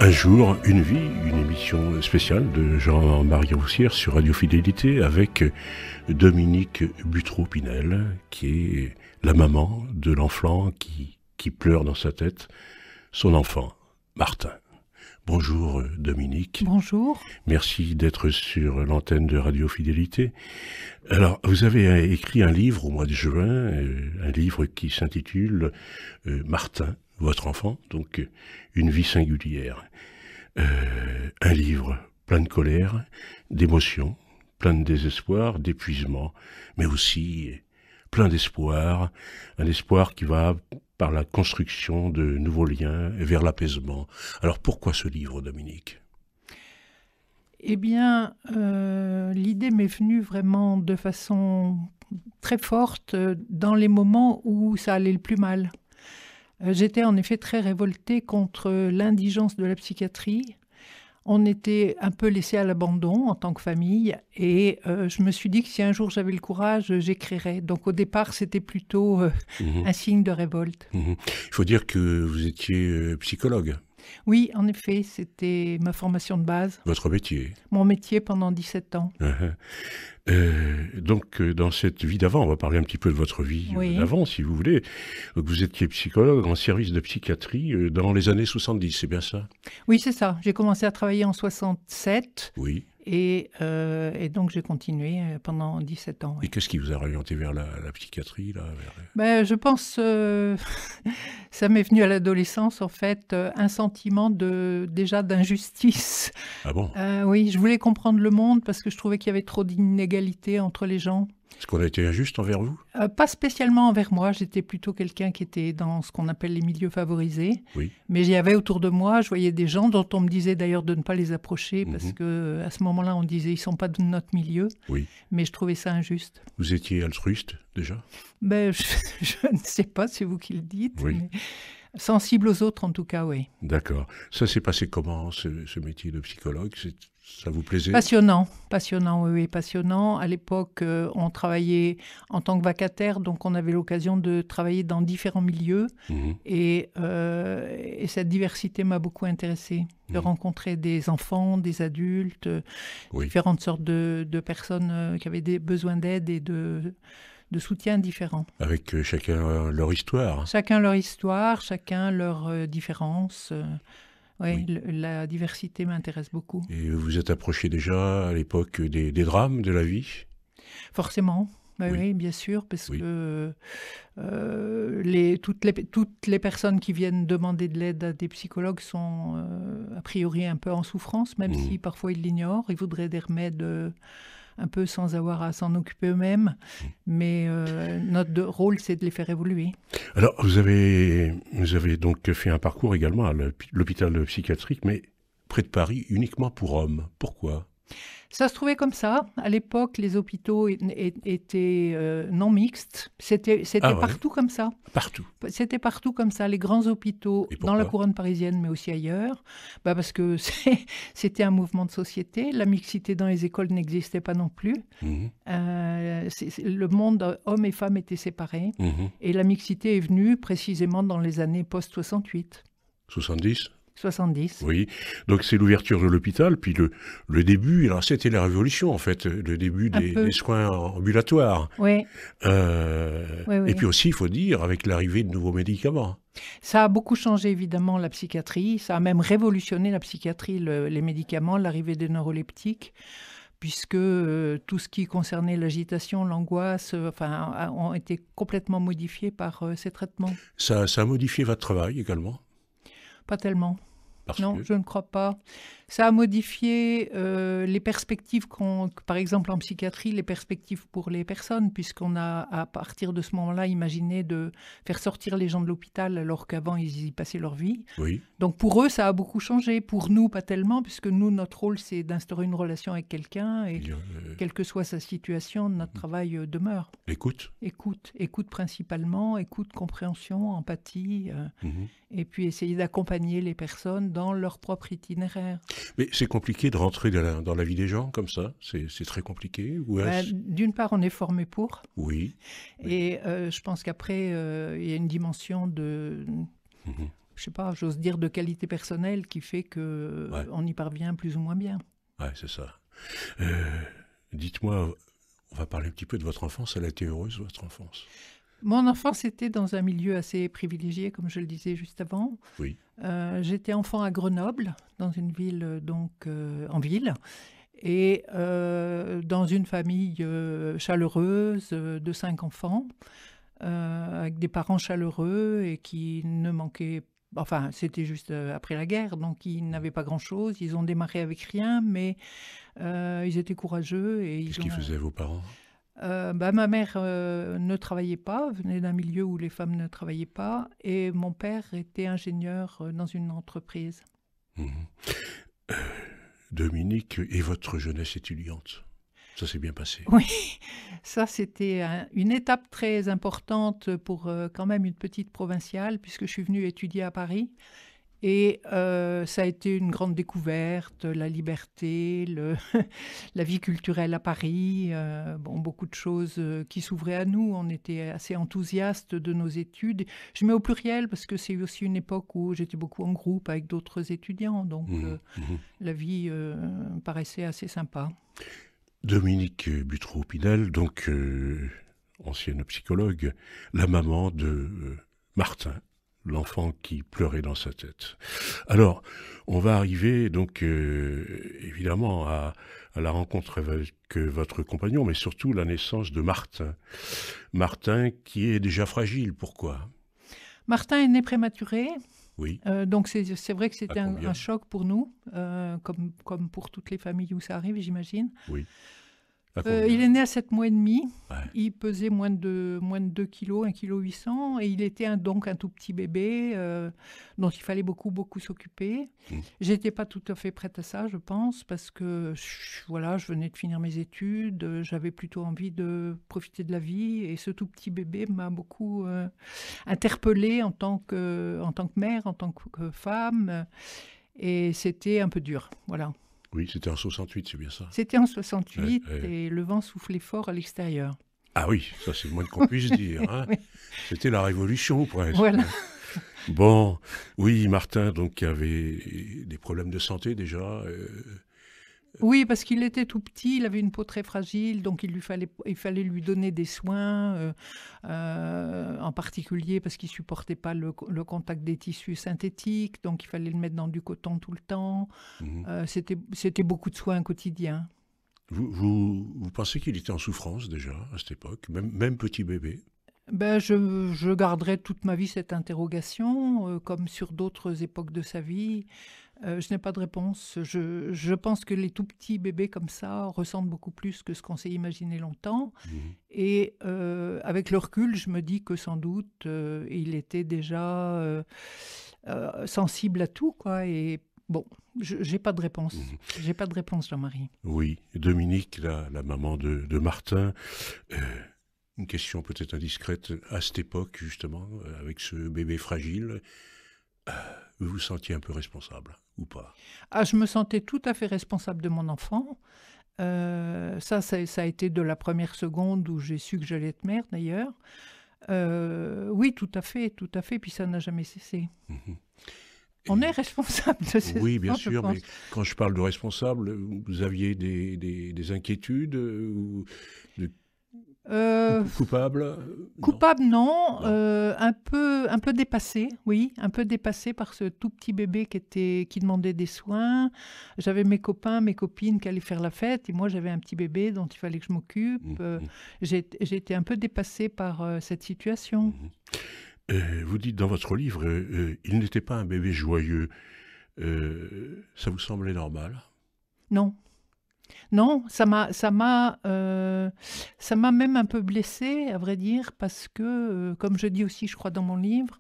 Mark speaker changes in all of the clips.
Speaker 1: Un jour, une vie, une émission spéciale de Jean-Marie Roussière sur Radio Fidélité avec Dominique Buteau-Pinel, qui est la maman de l'enfant qui pleure dans sa tête, son enfant, Martin. Bonjour Dominique.
Speaker 2: Bonjour.
Speaker 1: Merci d'être sur l'antenne de Radio Fidélité. Alors, vous avez écrit un livre au mois de juin, un livre qui s'intitule Martin, votre enfant, donc une vie singulière. Un livre plein de colère, d'émotion, plein de désespoir, d'épuisement, mais aussi plein d'espoir, un espoir qui va par la construction de nouveaux liens vers l'apaisement. Alors pourquoi ce livre, Dominique ?
Speaker 2: Eh bien, l'idée m'est venue vraiment de façon très forte dans les moments où ça allait le plus mal. J'étais en effet très révoltée contre l'indigence de la psychiatrie. On était un peu laissé à l'abandon en tant que famille et je me suis dit que si un jour j'avais le courage, j'écrirais. Donc au départ, c'était plutôt un signe de révolte.
Speaker 1: Il faut dire que vous étiez psychologue.
Speaker 2: Oui, en effet, c'était ma formation de base.
Speaker 1: Votre métier.
Speaker 2: Mon métier pendant 17 ans.
Speaker 1: Donc, dans cette vie d'avant, on va parler un petit peu de votre vie d'avant, si vous voulez. Donc, vous étiez psychologue en service de psychiatrie dans les années 70, c'est bien ça ?
Speaker 2: Oui, c'est ça. J'ai commencé à travailler en 67. Oui. Et donc, j'ai continué pendant 17 ans. Oui.
Speaker 1: Et qu'est-ce qui vous a orienté vers la psychiatrie là,
Speaker 2: Je pense, ça m'est venu à l'adolescence, en fait, un sentiment déjà d'injustice.
Speaker 1: Ah bon ?
Speaker 2: Oui, je voulais comprendre le monde parce que je trouvais qu'il y avait trop d'inégalités entre les gens.
Speaker 1: Est-ce qu'on a été injuste envers vous ?
Speaker 2: Pas spécialement envers moi, j'étais plutôt quelqu'un qui était dans ce qu'on appelle les milieux favorisés.
Speaker 1: Oui.
Speaker 2: Mais il y avait autour de moi, je voyais des gens dont on me disait d'ailleurs de ne pas les approcher parce que à ce moment-là, on disait ils ne sont pas de notre milieu.
Speaker 1: Oui.
Speaker 2: Mais je trouvais ça injuste.
Speaker 1: Vous étiez altruiste déjà ?
Speaker 2: Je ne sais pas, c'est vous qui le dites.
Speaker 1: Oui.
Speaker 2: Mais sensible aux autres en tout cas, oui.
Speaker 1: D'accord. Ça s'est passé comment, ce métier de psychologue ? Ça vous plaisait ?
Speaker 2: Passionnant, oui, passionnant. À l'époque, on travaillait en tant que vacataire, donc on avait l'occasion de travailler dans différents milieux. Et cette diversité m'a beaucoup intéressée, de rencontrer des enfants, des adultes, différentes sortes de personnes qui avaient des besoins d'aide et de soutien différents.
Speaker 1: Avec chacun leur histoire.
Speaker 2: Chacun leur histoire, chacun leurs différences. Oui, la diversité m'intéresse beaucoup.
Speaker 1: Et vous vous êtes approché déjà à l'époque des drames de la vie ?
Speaker 2: Forcément, oui, bien sûr, parce que toutes les personnes qui viennent demander de l'aide à des psychologues sont a priori un peu en souffrance, même si parfois ils l'ignorent. Ils voudraient des remèdes un peu sans avoir à s'en occuper eux-mêmes. Mais notre rôle, c'est de les faire évoluer.
Speaker 1: Alors, vous avez donc fait un parcours également à l'hôpital psychiatrique, mais près de Paris, uniquement pour hommes. Pourquoi ?
Speaker 2: Ça se trouvait comme ça. À l'époque, les hôpitaux étaient non mixtes. C'était partout comme ça.
Speaker 1: Partout.
Speaker 2: C'était partout comme ça. Les grands hôpitaux dans la couronne parisienne, mais aussi ailleurs. Parce que c'était un mouvement de société. La mixité dans les écoles n'existait pas non plus. Le monde, hommes et femmes, était séparé. Et la mixité est venue précisément dans les années post-68.
Speaker 1: 70 ?
Speaker 2: 70.
Speaker 1: Oui, donc c'est l'ouverture de l'hôpital, puis le début, alors c'était la révolution en fait, le début des soins ambulatoires.
Speaker 2: Oui.
Speaker 1: Et puis aussi, il faut dire, avec l'arrivée de nouveaux médicaments.
Speaker 2: Ça a beaucoup changé évidemment la psychiatrie, ça a même révolutionné la psychiatrie, les médicaments, l'arrivée des neuroleptiques, puisque tout ce qui concernait l'agitation, l'angoisse, ont été complètement modifiés par ces traitements.
Speaker 1: Ça a modifié votre travail également ?
Speaker 2: Pas tellement. Non, je ne crois pas. Ça a modifié les perspectives par exemple en psychiatrie, les perspectives pour les personnes, puisqu'on a, à partir de ce moment-là, imaginé de faire sortir les gens de l'hôpital alors qu'avant, ils y passaient leur vie.
Speaker 1: Oui.
Speaker 2: Donc pour eux, ça a beaucoup changé. Pour nous, pas tellement, puisque nous, notre rôle, c'est d'instaurer une relation avec quelqu'un et quelle que soit sa situation, notre travail demeure.
Speaker 1: L'écoute ?
Speaker 2: Écoute principalement, écoute, compréhension, empathie, et puis essayer d'accompagner les personnes dans leur propre itinéraire.
Speaker 1: Mais c'est compliqué de rentrer dans la vie des gens comme ça ? C'est très compliqué ou
Speaker 2: d'une part, on est formé pour.
Speaker 1: Oui.
Speaker 2: Et je pense qu'après, il y a une dimension je sais pas, j'ose dire de qualité personnelle qui fait que on y parvient plus ou moins bien.
Speaker 1: Ouais, c'est ça. Dites-moi, on va parler un petit peu de votre enfance. Elle a été heureuse, votre enfance?
Speaker 2: Mon enfance était dans un milieu assez privilégié, comme je le disais juste avant.
Speaker 1: Oui.
Speaker 2: J'étais enfant à Grenoble, dans une ville, donc en ville, et dans une famille chaleureuse de 5 enfants, avec des parents chaleureux et qui ne manquaient. Enfin, c'était juste après la guerre, donc ils n'avaient pas grand-chose. Ils ont démarré avec rien, mais ils étaient courageux.
Speaker 1: Qu'est-ce qu'ils faisaient, vos parents?
Speaker 2: Ma mère ne travaillait pas, venait d'un milieu où les femmes ne travaillaient pas, et mon père était ingénieur dans une entreprise.
Speaker 1: Mhm. Dominique, et votre jeunesse étudiante? Ça s'est bien passé?
Speaker 2: Oui, ça c'était une étape très importante pour quand même une petite provinciale, puisque je suis venue étudier à Paris. Et ça a été une grande découverte, la liberté, la vie culturelle à Paris, beaucoup de choses qui s'ouvraient à nous. On était assez enthousiastes de nos études. Je mets au pluriel parce que c'est aussi une époque où j'étais beaucoup en groupe avec d'autres étudiants. Donc la vie paraissait assez sympa.
Speaker 1: Dominique Butereau-Pinel, donc ancienne psychologue, la maman de Martin, l'enfant qui pleurait dans sa tête. Alors, on va arriver donc évidemment à la rencontre avec votre compagnon, mais surtout la naissance de Martin. Martin qui est déjà fragile, pourquoi?
Speaker 2: Martin est né prématuré.
Speaker 1: Oui.
Speaker 2: Donc c'est vrai que c'était un choc pour nous, comme pour toutes les familles où ça arrive, j'imagine.
Speaker 1: Oui.
Speaker 2: Il est né à 7 mois et demi.
Speaker 1: Ouais.
Speaker 2: Il pesait moins de 2 kilos, 1,8 kg. Et il était donc un tout petit bébé dont il fallait beaucoup s'occuper. J'étais pas tout à fait prête à ça, je pense, parce que je venais de finir mes études. J'avais plutôt envie de profiter de la vie. Et ce tout petit bébé m'a beaucoup interpellée en tant que mère, en tant que femme. Et c'était un peu dur, voilà.
Speaker 1: Oui, c'était en 68, c'est bien ça?
Speaker 2: C'était en 68 et le vent soufflait fort à l'extérieur.
Speaker 1: Ah oui, ça c'est le moins qu'on puisse dire. Hein. Oui. C'était la révolution presque.
Speaker 2: Voilà.
Speaker 1: Bon, oui, Martin donc avait des problèmes de santé déjà.
Speaker 2: Oui, parce qu'il était tout petit, il avait une peau très fragile, donc il fallait lui donner des soins, en particulier parce qu'il supportait pas le contact des tissus synthétiques, donc il fallait le mettre dans du coton tout le temps. C'était beaucoup de soins quotidiens.
Speaker 1: Vous pensez qu'il était en souffrance déjà à cette époque, même petit bébé?
Speaker 2: Je garderai toute ma vie cette interrogation, comme sur d'autres époques de sa vie. Je n'ai pas de réponse. Je pense que les tout petits bébés comme ça ressentent beaucoup plus que ce qu'on s'est imaginé longtemps. Et avec le recul, je me dis que sans doute, il était déjà sensible à tout, quoi. Et bon, j'ai pas de réponse. J'ai pas de réponse, Jean-Marie.
Speaker 1: Oui, Dominique, la maman de Martin. Une question peut-être indiscrète, à cette époque, justement, avec ce bébé fragile, vous vous sentiez un peu responsable, ou pas?
Speaker 2: Ah, je me sentais tout à fait responsable de mon enfant. Ça a été de la première seconde où j'ai su que j'allais être mère, d'ailleurs. Oui, tout à fait, puis ça n'a jamais cessé. On est responsable de ces
Speaker 1: Oui, bien
Speaker 2: enfants,
Speaker 1: sûr, mais quand je parle de responsable, vous aviez des inquiétudes coupable?
Speaker 2: Coupable, non. Un peu dépassé, oui, un peu dépassé par ce tout petit bébé qui demandait des soins. J'avais mes copains, mes copines qui allaient faire la fête, et moi j'avais un petit bébé dont il fallait que je m'occupe. J'ai été un peu dépassée par cette situation.
Speaker 1: Vous dites dans votre livre, il n'était pas un bébé joyeux. Ça vous semblait normal?
Speaker 2: Non. Non, ça m'a même un peu blessée, à vrai dire, parce que, comme je dis aussi, je crois, dans mon livre,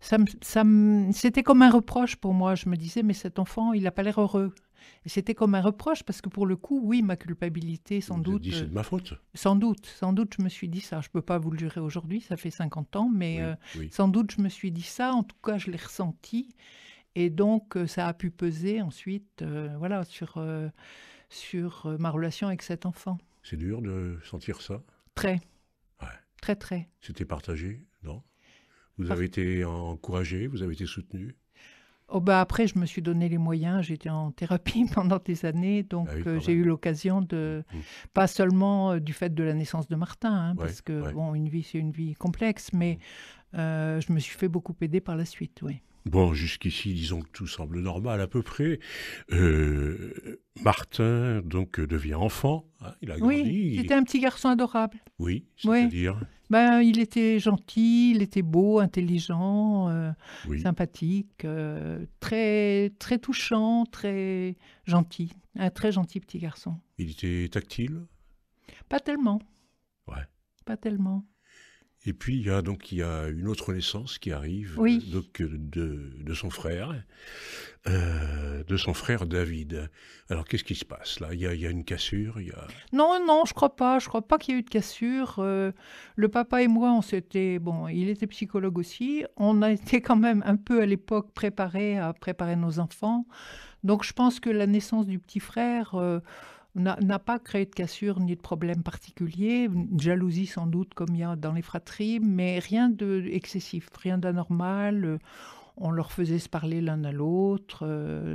Speaker 2: c'était comme un reproche pour moi. Je me disais, mais cet enfant, il n'a pas l'air heureux. Et c'était comme un reproche, parce que pour le coup, oui, ma culpabilité, sans doute...
Speaker 1: Vous dit, c'est de ma faute?
Speaker 2: Sans doute, je me suis dit ça. Je ne peux pas vous le jurer aujourd'hui, ça fait 50 ans, mais
Speaker 1: oui.
Speaker 2: Sans doute, je me suis dit ça. En tout cas, je l'ai ressenti. Et donc, ça a pu peser ensuite sur ma relation avec cet enfant.
Speaker 1: C'est dur de sentir ça?
Speaker 2: Très.
Speaker 1: Ouais.
Speaker 2: Très, très.
Speaker 1: C'était partagé, non? Vous avez été encouragé, vous avez été soutenu?
Speaker 2: Oh bah après, je me suis donné les moyens. J'étais en thérapie pendant des années, donc
Speaker 1: Ah oui, quand
Speaker 2: j'ai
Speaker 1: même.
Speaker 2: eu l'occasion de,
Speaker 1: Mmh.
Speaker 2: pas seulement du fait de la naissance de Martin, hein,
Speaker 1: Ouais,
Speaker 2: parce que
Speaker 1: ouais.
Speaker 2: bon, une vie, c'est une vie complexe, mais je me suis fait beaucoup aider par la suite, oui.
Speaker 1: Bon, jusqu'ici, disons que tout semble normal à peu près. Martin, donc, devient enfant, hein, il a
Speaker 2: Oui,
Speaker 1: grandi.
Speaker 2: c'était un petit garçon adorable.
Speaker 1: Oui,
Speaker 2: Oui,
Speaker 1: c'est-à-dire?
Speaker 2: ben, il était gentil, il était beau, intelligent,
Speaker 1: Oui,
Speaker 2: sympathique, très, très touchant, très gentil. Un très gentil petit garçon.
Speaker 1: il était tactile?
Speaker 2: Pas tellement,
Speaker 1: Ouais.
Speaker 2: pas tellement.
Speaker 1: Et puis il y a une autre naissance qui arrive,
Speaker 2: Oui.
Speaker 1: donc de son frère David. Alors qu'est-ce qui se passe là? Il y a une cassure, il y a...
Speaker 2: Non, non, je crois pas. Je crois pas qu'il y ait eu de cassure. Le papa et moi, on s'était... Bon, il était psychologue aussi. On a été quand même un peu à l'époque préparés à préparer nos enfants. Donc je pense que la naissance du petit frère n'a pas créé de cassure ni de problème particulier. Une jalousie sans doute comme il y a dans les fratries, mais rien d'excessif, rien d'anormal. On leur faisait se parler l'un à l'autre.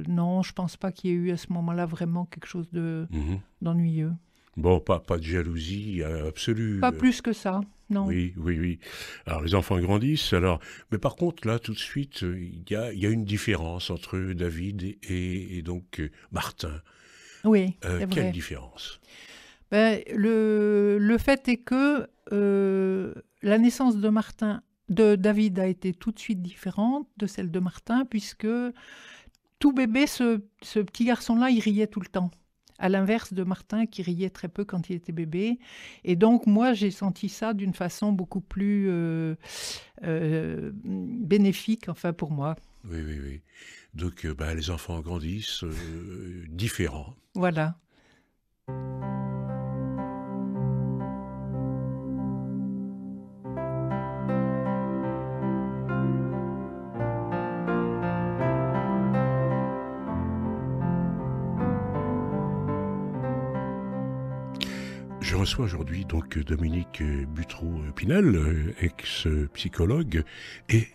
Speaker 2: Non, je pense pas qu'il y ait eu à ce moment-là vraiment quelque chose
Speaker 1: Mhm.
Speaker 2: d'ennuyeux.
Speaker 1: Bon, pas de jalousie absolue.
Speaker 2: Pas plus que ça, non.
Speaker 1: Oui, oui, oui. Alors les enfants grandissent, alors... Mais par contre, là, tout de suite, il y a une différence entre David et donc Martin.
Speaker 2: Oui, c'est
Speaker 1: Quelle
Speaker 2: vrai.
Speaker 1: différence?
Speaker 2: Ben, le fait est que la naissance de David a été tout de suite différente de celle de Martin, puisque tout bébé, ce petit garçon-là, il riait tout le temps. À l'inverse de Martin qui riait très peu quand il était bébé. Et donc, moi, j'ai senti ça d'une façon beaucoup plus bénéfique, enfin, pour moi.
Speaker 1: Oui, oui, oui. Donc, bah, les enfants grandissent différents.
Speaker 2: Voilà.
Speaker 1: Je reçois aujourd'hui donc Dominique Butreau-Pinel, ex-psychologue, et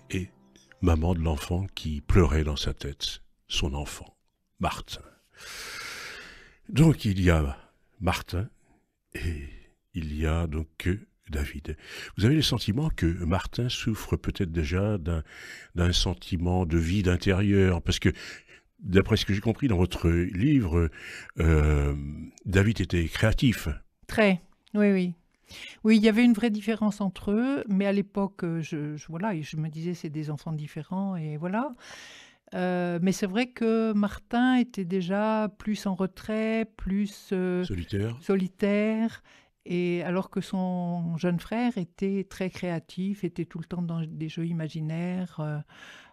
Speaker 1: maman de l'enfant qui pleurait dans sa tête, son enfant, Martin. Donc il y a Martin et il y a donc David. Vous avez le sentiment que Martin souffre peut-être déjà d'un sentiment de vide intérieur, parce que d'après ce que j'ai compris dans votre livre, David était créatif.
Speaker 2: Très. Oui, oui. Oui, il y avait une vraie différence entre eux, mais à l'époque, voilà, je me disais c'est des enfants différents et voilà. Mais c'est vrai que Martin était déjà plus en retrait, plus
Speaker 1: Solitaire.
Speaker 2: solitaire, et alors que son jeune frère était très créatif, était tout le temps dans des jeux imaginaires,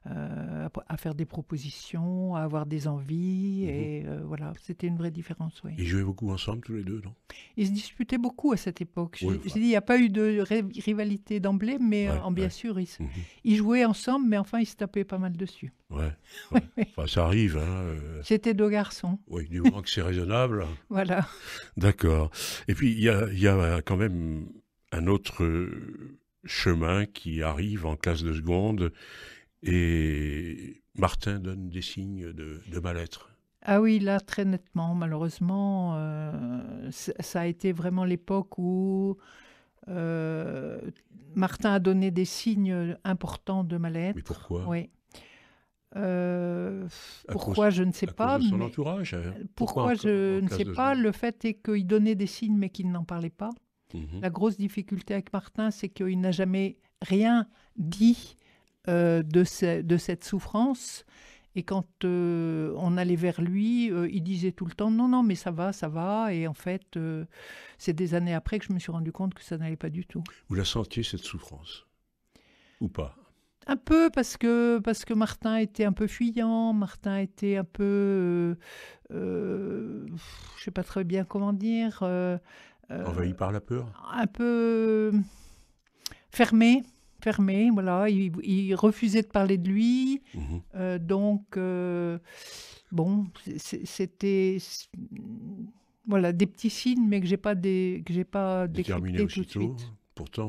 Speaker 2: à faire des propositions, à avoir des envies,
Speaker 1: Mhm.
Speaker 2: et voilà, c'était une vraie différence, oui.
Speaker 1: Ils jouaient beaucoup ensemble tous les deux, non?
Speaker 2: Ils se disputaient beaucoup à cette époque.
Speaker 1: Oui,
Speaker 2: J'ai
Speaker 1: enfin,
Speaker 2: dit, il n'y a pas eu de rivalité d'emblée, mais
Speaker 1: ouais,
Speaker 2: bien
Speaker 1: ouais.
Speaker 2: sûr,
Speaker 1: Mhm.
Speaker 2: ils jouaient ensemble, mais enfin, ils se tapaient pas mal dessus.
Speaker 1: Ouais, ouais. Enfin, ça arrive, hein.
Speaker 2: C'était deux garçons,
Speaker 1: Oui, du moment que c'est raisonnable.
Speaker 2: voilà.
Speaker 1: D'accord. Et puis, il y a quand même un autre chemin qui arrive en classe de seconde et Martin donne des signes de mal-être.
Speaker 2: Ah oui, là, très nettement, malheureusement, ça a été vraiment l'époque où euh, Martin a donné des signes importants de
Speaker 1: Mais
Speaker 2: mal-être.
Speaker 1: pourquoi?
Speaker 2: Oui. Euh,
Speaker 1: À
Speaker 2: Pourquoi, je ne sais
Speaker 1: à cause
Speaker 2: pas,
Speaker 1: de son
Speaker 2: mais
Speaker 1: entourage, hein.
Speaker 2: pourquoi, je
Speaker 1: En
Speaker 2: ne
Speaker 1: classe
Speaker 2: sais
Speaker 1: de
Speaker 2: pas.
Speaker 1: seconde?
Speaker 2: Le fait est qu'il donnait des signes, mais qu'il n'en parlait pas.
Speaker 1: Mhm.
Speaker 2: La grosse difficulté avec Martin, c'est qu'il n'a jamais rien dit de cette souffrance. Et quand on allait vers lui, il disait tout le temps non, non, mais ça va, ça va. Et en fait, c'est des années après que je me suis rendu compte que ça n'allait pas du tout.
Speaker 1: Vous la sentiez, cette souffrance? Ou pas?
Speaker 2: Un peu parce que Martin était un peu fuyant, Martin était un peu, je sais pas très bien comment dire,
Speaker 1: Envahi par la peur?
Speaker 2: un peu fermé, fermé, voilà. Il refusait de parler de lui,
Speaker 1: Mhm.
Speaker 2: donc bon, c'était voilà des petits signes, mais que j'ai pas
Speaker 1: Déterminé
Speaker 2: décrypté tout de
Speaker 1: aussitôt?
Speaker 2: suite.
Speaker 1: pourtant,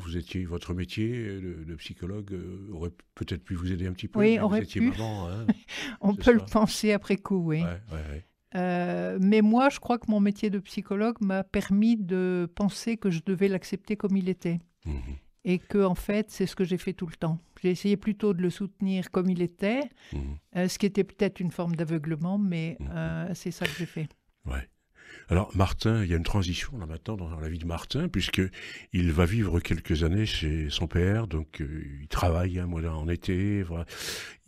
Speaker 1: votre métier de psychologue aurait peut-être pu vous aider un petit peu.
Speaker 2: Oui,
Speaker 1: Mais vous
Speaker 2: aurait
Speaker 1: étiez
Speaker 2: pu.
Speaker 1: maman, hein,
Speaker 2: On
Speaker 1: c'est
Speaker 2: peut le
Speaker 1: ça?
Speaker 2: penser après coup, oui.
Speaker 1: Ouais, ouais, ouais.
Speaker 2: Mais moi, je crois que mon métier de psychologue m'a permis de penser que je devais l'accepter comme il était.
Speaker 1: Mhm,
Speaker 2: Et que, en fait, c'est ce que j'ai fait tout le temps. J'ai essayé plutôt de le soutenir comme il était,
Speaker 1: mhm,
Speaker 2: ce qui était peut-être une forme d'aveuglement, mais
Speaker 1: mhm.
Speaker 2: c'est ça que j'ai fait.
Speaker 1: Ouais. Alors, Martin, il y a une transition là maintenant dans la vie de Martin, puisque il va vivre quelques années chez son père, donc il travaille un mois en été. Voilà.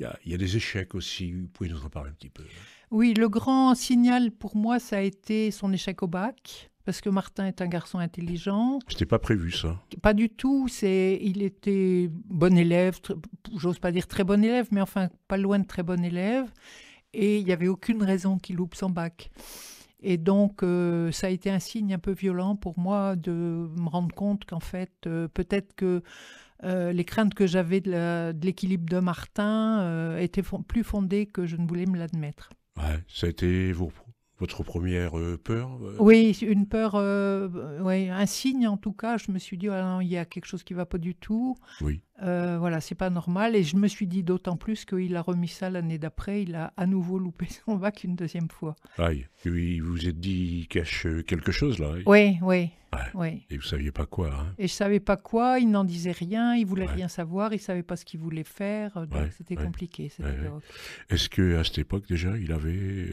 Speaker 1: Il y a des échecs aussi. Vous pouvez nous en parler un petit peu?
Speaker 2: Oui, le grand signal pour moi, ça a été son échec au bac, parce que Martin est un garçon intelligent.
Speaker 1: C'était pas prévu, ça.
Speaker 2: Pas du tout, il était bon élève, j'ose pas dire très bon élève, mais enfin pas loin de très bon élève, et il n'y avait aucune raison qu'il loupe son bac. Et donc, ça a été un signe un peu violent pour moi de me rendre compte qu'en fait, peut-être que les craintes que j'avais de l'équilibre de Martin étaient plus fondées que je ne voulais me l'admettre.
Speaker 1: Ouais, ça a été votre première peur?
Speaker 2: Oui, une peur, ouais, un signe en tout cas. Je me suis dit, ah non, il y a quelque chose qui ne va pas du tout.
Speaker 1: Oui.
Speaker 2: Voilà, c'est pas normal. Et je me suis dit d'autant plus qu'il a remis ça l'année d'après. Il a à nouveau loupé son bac une deuxième fois.
Speaker 1: Aïe. Oui, vous vous êtes dit, il cache quelque chose là.
Speaker 2: Oui, oui,
Speaker 1: Ouais.
Speaker 2: oui.
Speaker 1: Et vous saviez pas quoi, hein?
Speaker 2: Et je savais pas quoi, il n'en disait rien, il voulait
Speaker 1: Ouais,
Speaker 2: rien savoir, il savait pas ce qu'il voulait faire, donc
Speaker 1: ouais,
Speaker 2: c'était
Speaker 1: ouais,
Speaker 2: compliqué cette
Speaker 1: ouais, ouais.
Speaker 2: époque.
Speaker 1: Est-ce que à cette époque déjà, il avait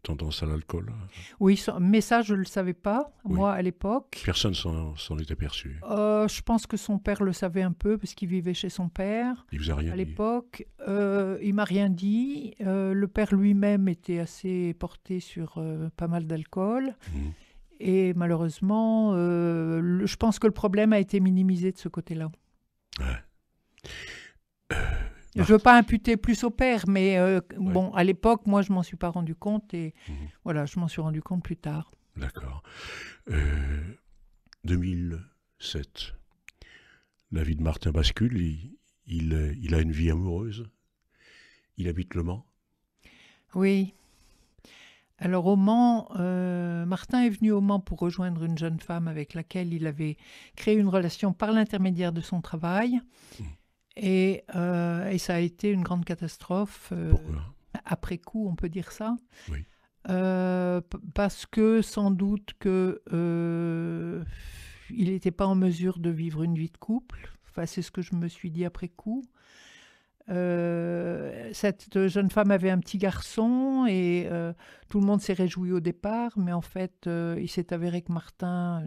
Speaker 1: tendance à l'alcool?
Speaker 2: Oui, mais ça je le savais pas,
Speaker 1: Oui.
Speaker 2: moi à l'époque.
Speaker 1: Personne s'en est aperçu.
Speaker 2: Je pense que son père le savait un peu parce qu'il vivait chez son père
Speaker 1: Il vous a rien
Speaker 2: à
Speaker 1: dit?
Speaker 2: l'époque. Il m'a rien dit. Le père lui-même était assez porté sur pas mal d'alcool.
Speaker 1: Mhm.
Speaker 2: Et malheureusement, je pense que le problème a été minimisé de ce côté-là.
Speaker 1: Ouais.
Speaker 2: Je ne
Speaker 1: Marthe.
Speaker 2: veux pas imputer plus au père, mais
Speaker 1: Ouais.
Speaker 2: bon, à l'époque, moi, je m'en suis pas rendu compte et
Speaker 1: Mhm.
Speaker 2: voilà, je m'en suis rendu compte plus tard.
Speaker 1: D'accord. 2007. La vie de Martin bascule. Il a une vie amoureuse. Il habite Le Mans.
Speaker 2: Oui. Alors au Mans, Martin est venu au Mans pour rejoindre une jeune femme avec laquelle il avait créé une relation par l'intermédiaire de son travail.
Speaker 1: Mhm.
Speaker 2: Et ça a été une grande catastrophe.
Speaker 1: Pourquoi?
Speaker 2: Après coup, on peut dire ça.
Speaker 1: Oui.
Speaker 2: Parce que sans doute que il n'était pas en mesure de vivre une vie de couple. Enfin, c'est ce que je me suis dit après coup. Cette jeune femme avait un petit garçon et tout le monde s'est réjoui au départ, mais en fait, il s'est avéré que Martin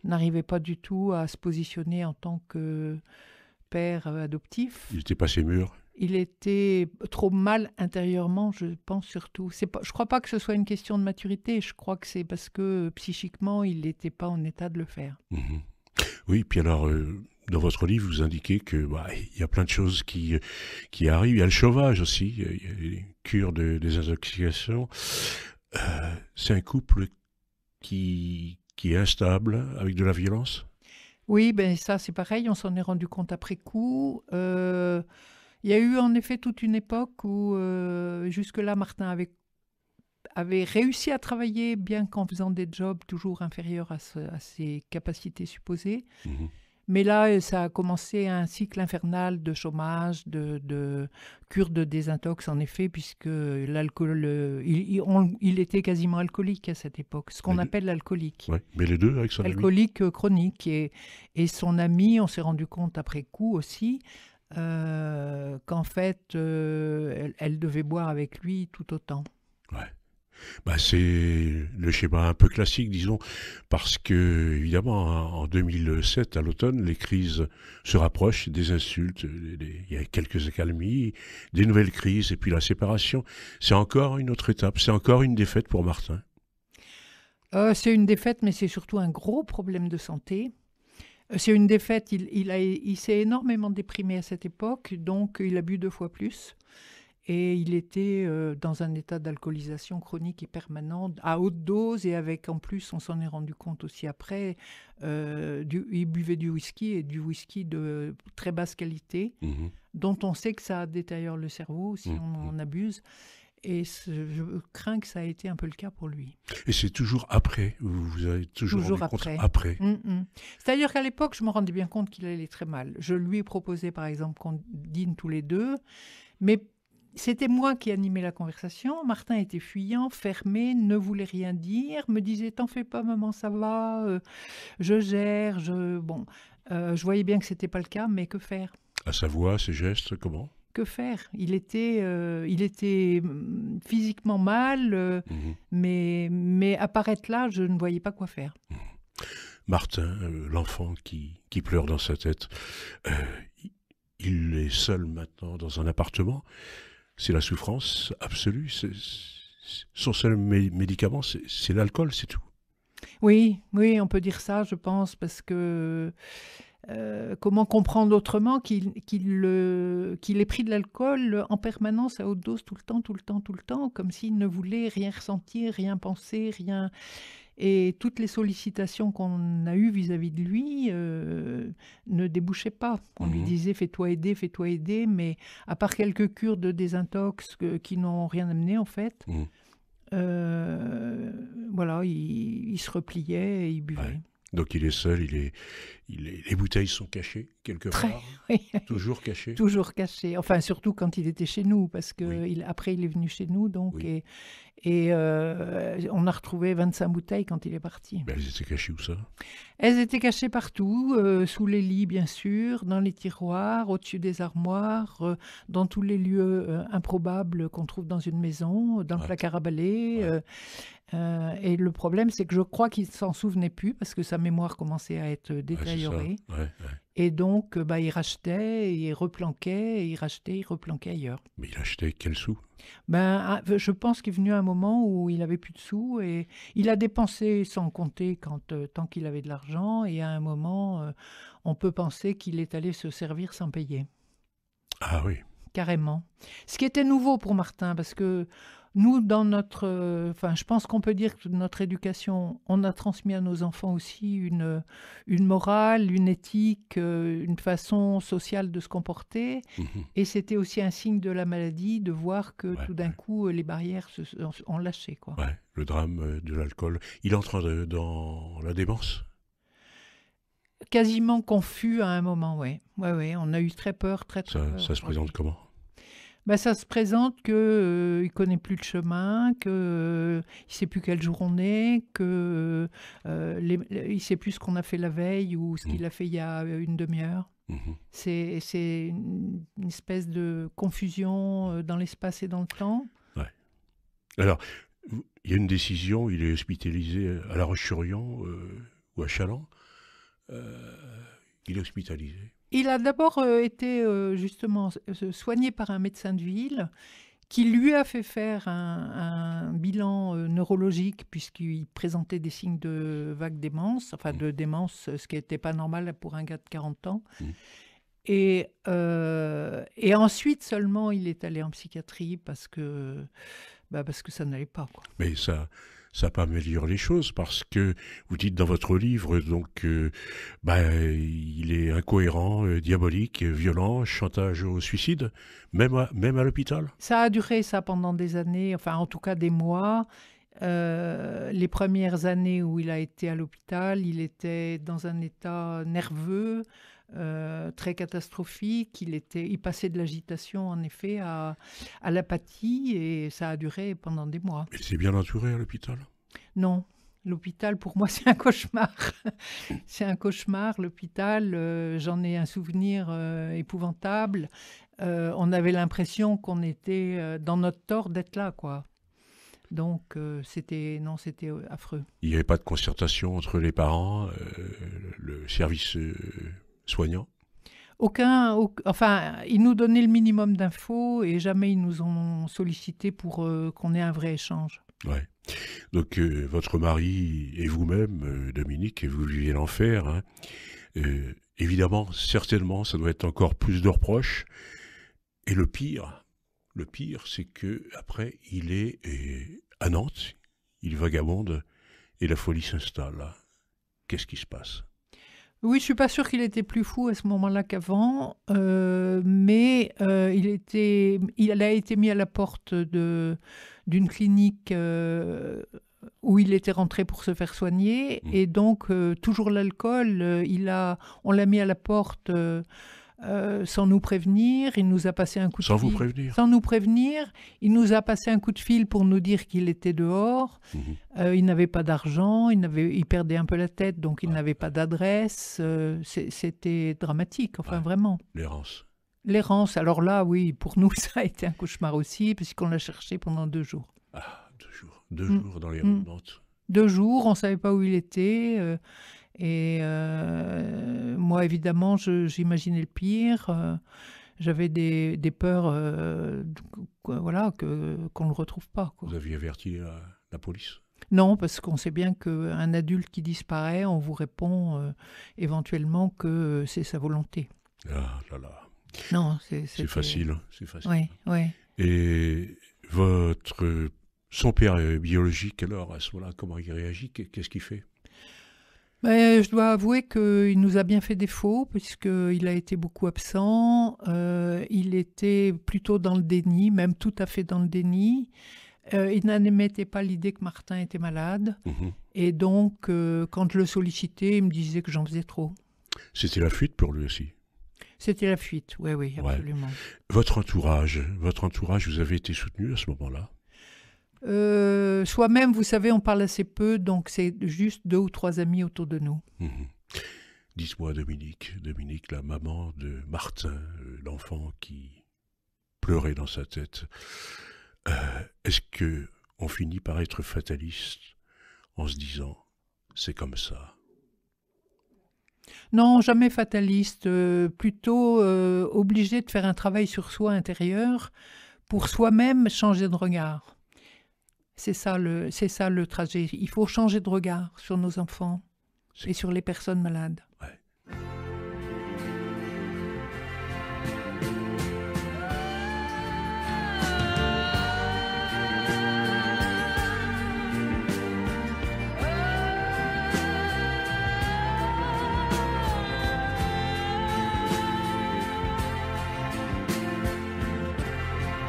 Speaker 2: n'arrivait pas du tout à se positionner en tant que père adoptif.
Speaker 1: Il était passé mûr.
Speaker 2: Il était trop mal intérieurement, je pense surtout. Je ne crois pas que ce soit une question de maturité, je crois que c'est parce que psychiquement, il n'était pas en état de le faire.
Speaker 1: Mhm. Oui, puis alors, dans votre livre, vous indiquez que il y a plein de choses qui arrivent. Il y a le chauffage aussi, il y a les cures de désintoxication. C'est un couple qui est instable, avec de la violence?
Speaker 2: Oui, ben ça c'est pareil, on s'en est rendu compte après coup. Il y a eu en effet toute une époque où jusque-là Martin avait réussi à travailler bien qu'en faisant des jobs toujours inférieurs à ses capacités supposées.
Speaker 1: Mhm.
Speaker 2: Mais là, ça a commencé un cycle infernal de chômage, de cure de désintox, en effet, puisque l'alcool, il était quasiment alcoolique à cette époque, ce qu'on
Speaker 1: Mais-
Speaker 2: appelle l'alcoolique.
Speaker 1: Ouais. Mais les deux avec son ami?
Speaker 2: Alcoolique chronique. Et son ami, on s'est rendu compte après coup aussi, qu'en fait, elle devait boire avec lui tout autant.
Speaker 1: Ouais. C'est le schéma un peu classique, disons, parce que, évidemment, en 2007, à l'automne, les crises se rapprochent, des insultes, il y a quelques accalmies, des nouvelles crises, et puis la séparation. C'est encore une autre étape, c'est encore une défaite pour Martin.
Speaker 2: C'est une défaite, mais c'est surtout un gros problème de santé. C'est une défaite, il s'est énormément déprimé à cette époque, donc il a bu 2 fois plus. Et il était dans un état d'alcoolisation chronique et permanent, à haute dose, et avec, en plus, on s'en est rendu compte aussi après, il buvait du whisky, et du whisky de très basse qualité,
Speaker 1: Mhm.
Speaker 2: dont on sait que ça détériore le cerveau si on en abuse. Et je crains que ça ait été un peu le cas pour lui.
Speaker 1: Et c'est toujours après, vous avez toujours rendu compte après.
Speaker 2: C'est-à-dire qu'à l'époque, je me rendais bien compte qu'il allait très mal. Je lui ai proposé, par exemple, qu'on dîne tous les deux, mais c'était moi qui animais la conversation. Martin était fuyant, fermé, ne voulait rien dire, me disait « T'en fais pas, maman, ça va, je gère. » Bon, je voyais bien que ce n'était pas le cas, mais que faire?
Speaker 1: À sa voix, ses gestes, comment?
Speaker 2: Que faire? Il était physiquement mal, mais apparaître là, je ne voyais pas quoi faire.
Speaker 1: Martin, l'enfant qui pleure dans sa tête, il est seul maintenant dans un appartement. C'est la souffrance absolue. Son seul médicament, c'est l'alcool, c'est tout.
Speaker 2: Oui, on peut dire ça, je pense, parce que comment comprendre autrement qu'il ait pris de l'alcool en permanence à haute dose tout le temps, comme s'il ne voulait rien ressentir, rien penser, rien. Et toutes les sollicitations qu'on a eues vis-à-vis de lui ne débouchaient pas. On lui disait « fais-toi aider », mais à part quelques cures de désintox qui n'ont rien amené en fait, voilà, il se repliait et il buvait.
Speaker 1: Ouais. Donc il est seul, les bouteilles sont cachées quelque part, toujours cachées.
Speaker 2: Toujours cachées, enfin surtout quand il était chez nous, parce que après il est venu chez nous, donc, et on a retrouvé 25 bouteilles quand il est parti.
Speaker 1: Ben, elles étaient cachées où ça?
Speaker 2: Elles étaient cachées partout, sous les lits bien sûr, dans les tiroirs, au-dessus des armoires, dans tous les lieux improbables qu'on trouve dans une maison, dans le placard à balai. Et le problème, c'est que je crois qu'il ne s'en souvenait plus parce que sa mémoire commençait à être détériorée. Et donc, il rachetait, il replanquait, il rachetait, il replanquait ailleurs.
Speaker 1: Mais il achetait quels sous?
Speaker 2: Je pense qu'il est venu un moment où il n'avait plus de sous et il a dépensé sans compter tant qu'il avait de l'argent. Et à un moment, on peut penser qu'il est allé se servir sans payer.
Speaker 1: Ah oui.
Speaker 2: Carrément. Ce qui était nouveau pour Martin, parce que nous, dans je pense qu'on peut dire que notre éducation, on a transmis à nos enfants aussi une morale, une éthique, une façon sociale de se comporter. Et c'était aussi un signe de la maladie de voir que tout d'un coup, les barrières ont lâché, quoi.
Speaker 1: Ouais, le drame de l'alcool. Il entre dans la démence?
Speaker 2: Quasiment confus à un moment, oui. On a eu très peur, très peur.
Speaker 1: Ça se présente comment?
Speaker 2: Ça se présente qu'il ne connaît plus le chemin, qu'il ne sait plus quel jour on est, qu'il ne sait plus ce qu'on a fait la veille ou ce qu'il a fait il y a une demi-heure. C'est une espèce de confusion dans l'espace et dans le temps. Ouais.
Speaker 1: Alors, il y a une décision, il est hospitalisé à La Roche-sur-Yon ou à Châlons. Il est hospitalisé.
Speaker 2: Il a d'abord été justement soigné par un médecin de ville qui lui a fait faire un bilan neurologique puisqu'il présentait des signes de vague démence, enfin de démence, ce qui n'était pas normal pour un gars de 40 ans. Et ensuite seulement il est allé en psychiatrie parce que ça n'allait pas, quoi.
Speaker 1: Mais ça n'a pas amélioré les choses parce que vous dites dans votre livre donc il est incohérent, diabolique, violent, chantage au suicide, même à l'hôpital.
Speaker 2: Ça a duré ça pendant des années, enfin en tout cas des mois. Les premières années où il a été à l'hôpital, il était dans un état nerveux, très catastrophique. Il passait de l'agitation en effet à l'apathie et ça a duré pendant des mois.
Speaker 1: Il s'est bien entouré à l'hôpital?
Speaker 2: Non, l'hôpital pour moi c'est un cauchemar. C'est un cauchemar, l'hôpital. J'en ai un souvenir épouvantable. On avait l'impression qu'on était dans notre tort d'être là, quoi. Donc, c'était affreux.
Speaker 1: Il n'y avait pas de concertation entre les parents, le service soignant?
Speaker 2: Enfin, ils nous donnaient le minimum d'infos et jamais ils nous ont sollicité pour qu'on ait un vrai échange.
Speaker 1: Ouais. Donc, votre mari et vous-même, Dominique, vous viviez l'enfer. Hein. Évidemment, certainement, ça doit être encore plus de reproches. Et le pire, c'est que après, il est à Nantes, il vagabonde et la folie s'installe. Qu'est-ce qui se passe?
Speaker 2: Oui, je suis pas sûre qu'il était plus fou à ce moment-là qu'avant, mais il a été mis à la porte d'une clinique où il était rentré pour se faire soigner, et donc toujours l'alcool, on l'a mis à la porte sans nous prévenir. Il nous a passé un coup de
Speaker 1: Sans
Speaker 2: fil.
Speaker 1: vous prévenir?
Speaker 2: Sans nous prévenir. Il nous a passé un coup de fil pour nous dire qu'il était dehors. Il n'avait pas d'argent, il perdait un peu la tête, donc il n'avait pas d'adresse. C'était dramatique, enfin vraiment.
Speaker 1: L'errance.
Speaker 2: L'errance, alors là, oui, pour nous, ça a été un cauchemar aussi, puisqu'on l'a cherché pendant 2 jours.
Speaker 1: Ah, 2 jours. 2 jours dans les rues de Nantes.
Speaker 2: 2 jours, on ne savait pas où il était. Moi, évidemment, j'imaginais le pire. J'avais des peurs voilà, qu'on ne le retrouve pas. Quoi.
Speaker 1: Vous aviez averti la police?
Speaker 2: Non, parce qu'on sait bien qu'un adulte qui disparaît, on vous répond éventuellement que c'est sa volonté.
Speaker 1: Ah là là.
Speaker 2: Non,
Speaker 1: c'est facile. C'est facile.
Speaker 2: Oui, oui.
Speaker 1: Et son père biologique, alors, à ce moment-là, comment il réagit? Qu'est-ce qu'il fait?
Speaker 2: Je dois avouer qu'il nous a bien fait défaut, puisqu'il a été beaucoup absent. Il était plutôt dans le déni, même tout à fait dans le déni. Il n'admettait pas l'idée que Martin était malade. Et donc, quand je le sollicitais, il me disait que j'en faisais trop.
Speaker 1: C'était la fuite pour lui aussi?
Speaker 2: C'était la fuite, oui, absolument. Ouais.
Speaker 1: Votre entourage, vous avez été soutenu à ce moment-là?
Speaker 2: Soi-même, vous savez, on parle assez peu, donc c'est juste 2 ou 3 amis autour de nous.
Speaker 1: Dites-moi, Dominique, la maman de Martin, l'enfant qui pleurait dans sa tête, est-ce qu'on finit par être fataliste en se disant « c'est comme ça » ?
Speaker 2: Non, jamais fataliste, plutôt obligé de faire un travail sur soi intérieur pour soi-même changer de regard. C'est ça le trajet. Il faut changer de regard sur nos enfants et sur les personnes malades.
Speaker 1: Ouais.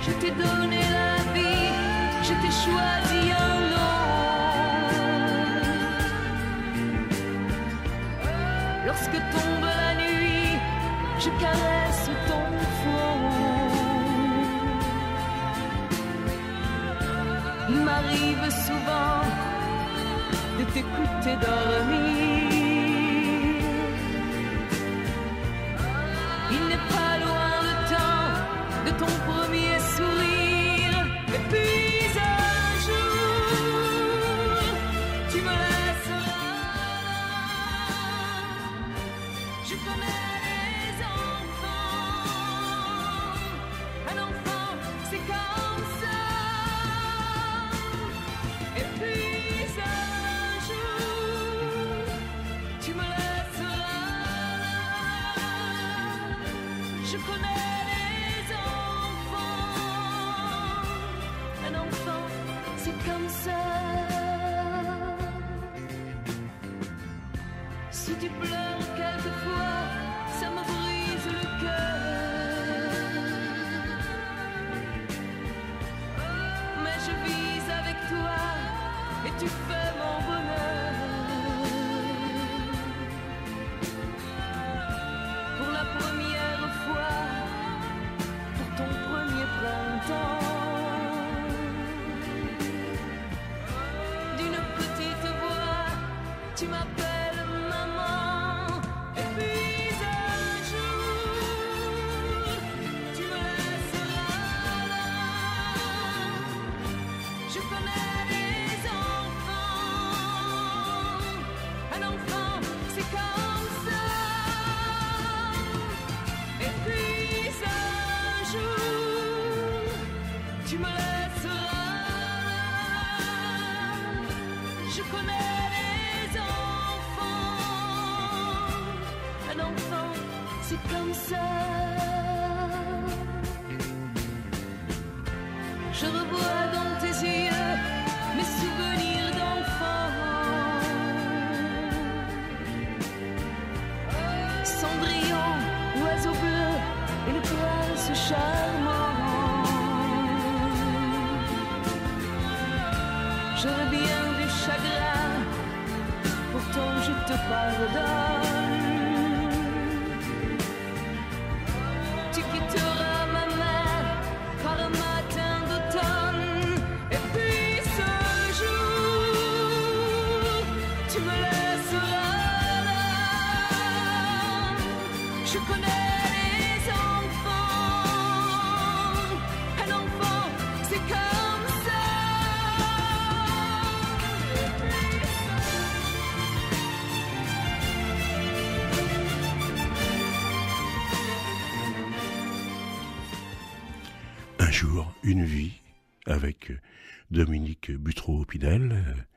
Speaker 3: Je t'ai donné la vie, je t'ai choisi un nom. Lorsque tombe la nuit, je caresse ton front. Il m'arrive souvent de t'écouter dormir. Il n'est pas loin le temps de ton premier sourire. Et puis un jour, tu me laisseras. Je connais les enfants. Un enfant, c'est comme ça. Et puis un jour, tu me laisseras. Je connais les enfants. Un enfant, c'est comme ça. Si tu pleures quelquefois, ça me brise le cœur. Mais je vis avec toi et tu fais mon bonheur. Pour la première fois, pour ton premier printemps, d'une petite voix, tu m'appelles maman. Et puis un jour, tu me laisseras. Je connais les enfants. Un enfant, c'est comme ça. Et puis un jour, tu me laisseras. Je connais les enfants. Un enfant, c'est comme ça. Je revois dans tes yeux mes souvenirs d'enfant. prince charmant. J'aurais bien du chagrin, pourtant je te pardonne. Tu quitteras ma main par un matin d'automne, et puis ce jour, tu me laisseras là. Je connais les enfants, un enfant c'est comme ça.
Speaker 1: Un jour, une vie, avec Dominique Buteau-Pinel,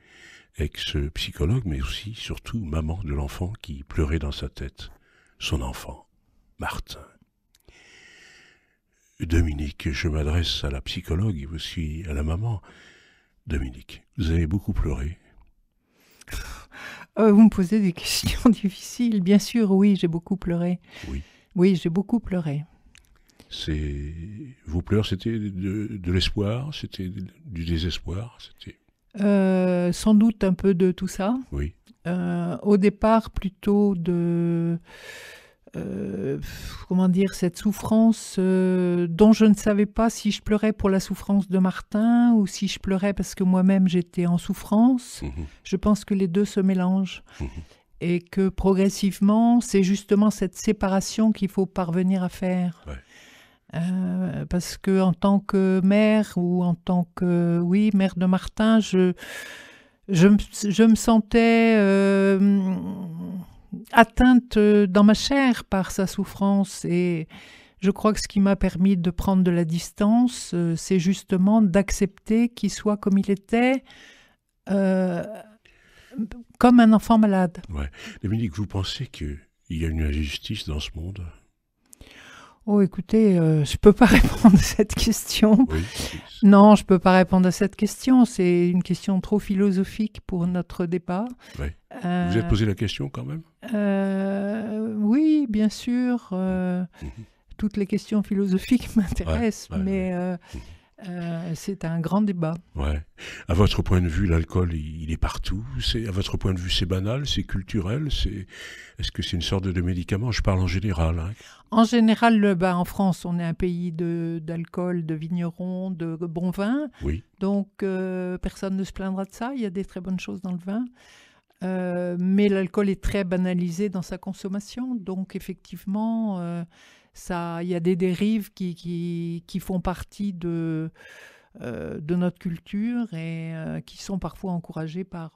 Speaker 1: ex-psychologue, mais aussi, surtout, maman de l'enfant qui pleurait dans sa tête. Son enfant, Martin. Dominique, je m'adresse à la psychologue et aussi à la maman. Dominique, vous avez beaucoup pleuré.
Speaker 2: Vous me posez des questions difficiles. Bien sûr, oui, j'ai beaucoup pleuré.
Speaker 1: Oui.
Speaker 2: Oui, j'ai beaucoup pleuré.
Speaker 1: Vos pleurs, c'était de l'espoir, c'était du désespoir, c'était...
Speaker 2: Sans doute un peu de tout ça.
Speaker 1: Oui,
Speaker 2: Au départ, plutôt comment dire, cette souffrance dont je ne savais pas si je pleurais pour la souffrance de Martin ou si je pleurais parce que moi-même j'étais en souffrance. Je pense que les deux se mélangent. Et que progressivement, c'est justement cette séparation qu'il faut parvenir à faire.
Speaker 1: Ouais.
Speaker 2: Parce que en tant que mère ou en tant que mère de Martin, je me sentais atteinte dans ma chair par sa souffrance, et je crois que ce qui m'a permis de prendre de la distance, c'est justement d'accepter qu'il soit comme il était, comme un enfant malade.
Speaker 1: ouais. Dominique, vous pensez qu'il y a une injustice dans ce monde?
Speaker 2: Oh, écoutez, je peux pas répondre à cette question.
Speaker 1: Oui.
Speaker 2: Non, je peux pas répondre à cette question. C'est une question trop philosophique pour notre débat.
Speaker 1: Ouais. Vous êtes posé la question quand même?
Speaker 2: Oui, bien sûr. Toutes les questions philosophiques m'intéressent, mais c'est un grand débat.
Speaker 1: Ouais. À votre point de vue, l'alcool, il est partout. À votre point de vue, c'est banal, c'est culturel. Est-ce que c'est une sorte de médicament? Je parle en général. Hein.
Speaker 2: En général, en France, on est un pays d'alcool, de vignerons, de bons vins.
Speaker 1: Oui.
Speaker 2: Donc, personne ne se plaindra de ça. Il y a des très bonnes choses dans le vin. Mais l'alcool est très banalisé dans sa consommation. Donc, effectivement, il y a des dérives qui font partie de notre culture et qui sont parfois encouragées par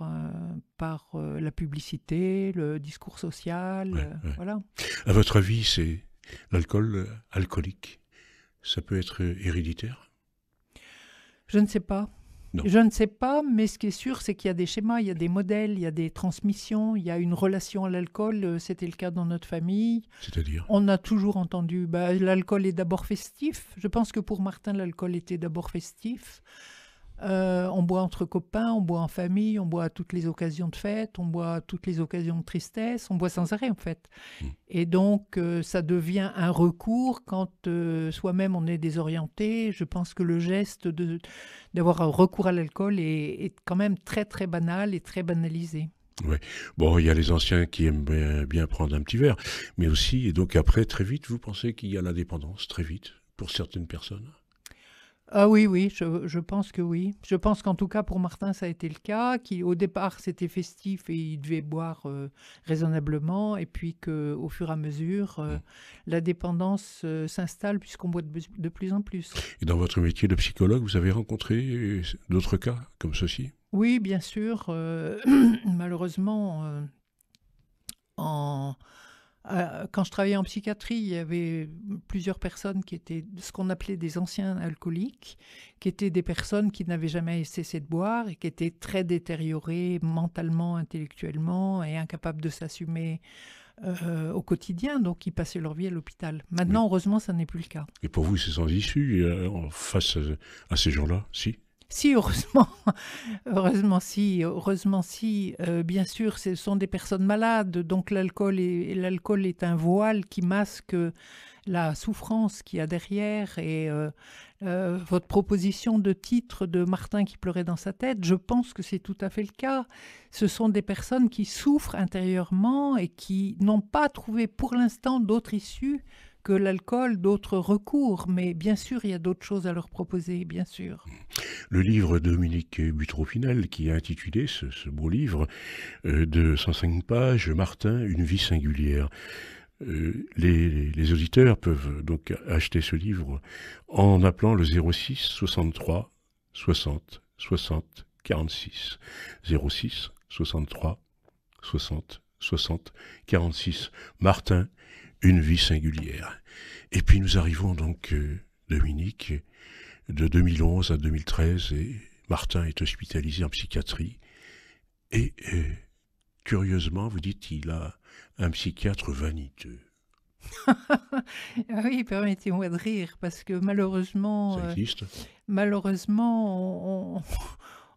Speaker 2: la publicité, le discours social.
Speaker 1: Ouais.
Speaker 2: Voilà.
Speaker 1: À votre avis, c'est l'alcool alcoolique, ça peut être héréditaire?
Speaker 2: Je ne sais pas.
Speaker 1: Non.
Speaker 2: Je ne sais pas, mais ce qui est sûr, c'est qu'il y a des schémas, il y a des modèles, il y a des transmissions, il y a une relation à l'alcool. C'était le cas dans notre famille.
Speaker 1: C'est-à-dire?
Speaker 2: On a toujours entendu, l'alcool est d'abord festif. Je pense que pour Martin, l'alcool était d'abord festif. On boit entre copains, on boit en famille, on boit à toutes les occasions de fête, on boit à toutes les occasions de tristesse, on boit sans arrêt en fait. Et donc ça devient un recours quand soi-même on est désorienté. Je pense que le geste d'avoir un recours à l'alcool est quand même très très banal et très banalisé.
Speaker 1: Ouais. Bon, il y a les anciens qui aiment bien prendre un petit verre, mais aussi, et donc après, très vite, vous pensez qu'il y a la dépendance, très vite, pour certaines personnes?
Speaker 2: Ah oui, je pense que oui. Je pense qu'en tout cas pour Martin ça a été le cas, qu'au départ c'était festif et il devait boire raisonnablement, et puis qu'au fur et à mesure la dépendance s'installe puisqu'on boit de plus en plus.
Speaker 1: Et dans votre métier de psychologue, vous avez rencontré d'autres cas comme ceci?
Speaker 2: Oui, bien sûr. Malheureusement, quand je travaillais en psychiatrie, il y avait plusieurs personnes qui étaient ce qu'on appelait des anciens alcooliques, qui étaient des personnes qui n'avaient jamais cessé de boire et qui étaient très détériorées mentalement, intellectuellement et incapables de s'assumer au quotidien, donc ils passaient leur vie à l'hôpital. Maintenant, heureusement, ça n'est plus le cas.
Speaker 1: Et pour vous, c'est sans issue face à ces gens-là, si?
Speaker 2: Si, heureusement, heureusement si, bien sûr, ce sont des personnes malades, donc l'alcool est un voile qui masque la souffrance qu'il y a derrière. Et votre proposition de titre de Martin qui pleurait dans sa tête, je pense que c'est tout à fait le cas. Ce sont des personnes qui souffrent intérieurement et qui n'ont pas trouvé pour l'instant d'autre issue que l'alcool, d'autres recours, mais bien sûr, il y a d'autres choses à leur proposer, bien sûr.
Speaker 1: Le livre de Dominique Buteau-Pinel, qui a intitulé ce beau livre de 105 pages, Martin, une vie singulière. Les auditeurs peuvent donc acheter ce livre en appelant le 06 63 60 60 46. 06 63 60 60 46. Martin, une vie singulière. Et puis nous arrivons donc, Dominique, de 2011 à 2013, et Martin est hospitalisé en psychiatrie. Et curieusement, vous dites qu'il a un psychiatre vaniteux.
Speaker 2: Oui, permettez-moi de rire, parce que malheureusement,
Speaker 1: Ça existe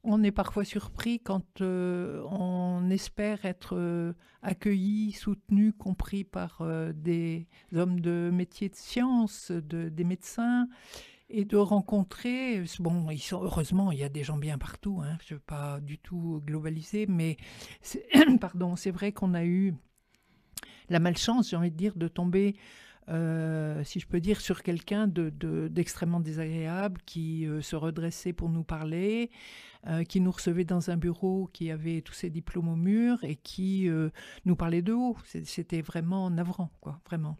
Speaker 2: on est parfois surpris quand on espère être accueilli, soutenu, compris par des hommes de métier de science, des médecins, et de rencontrer, bon, heureusement, il y a des gens bien partout, hein, je ne veux pas du tout globaliser, mais pardon, c'est vrai qu'on a eu la malchance, j'ai envie de dire, de tomber, si je peux dire, sur quelqu'un d'extrêmement désagréable qui se redressait pour nous parler, qui nous recevait dans un bureau qui avait tous ses diplômes au mur et qui nous parlait de haut. C'était vraiment navrant, quoi, vraiment.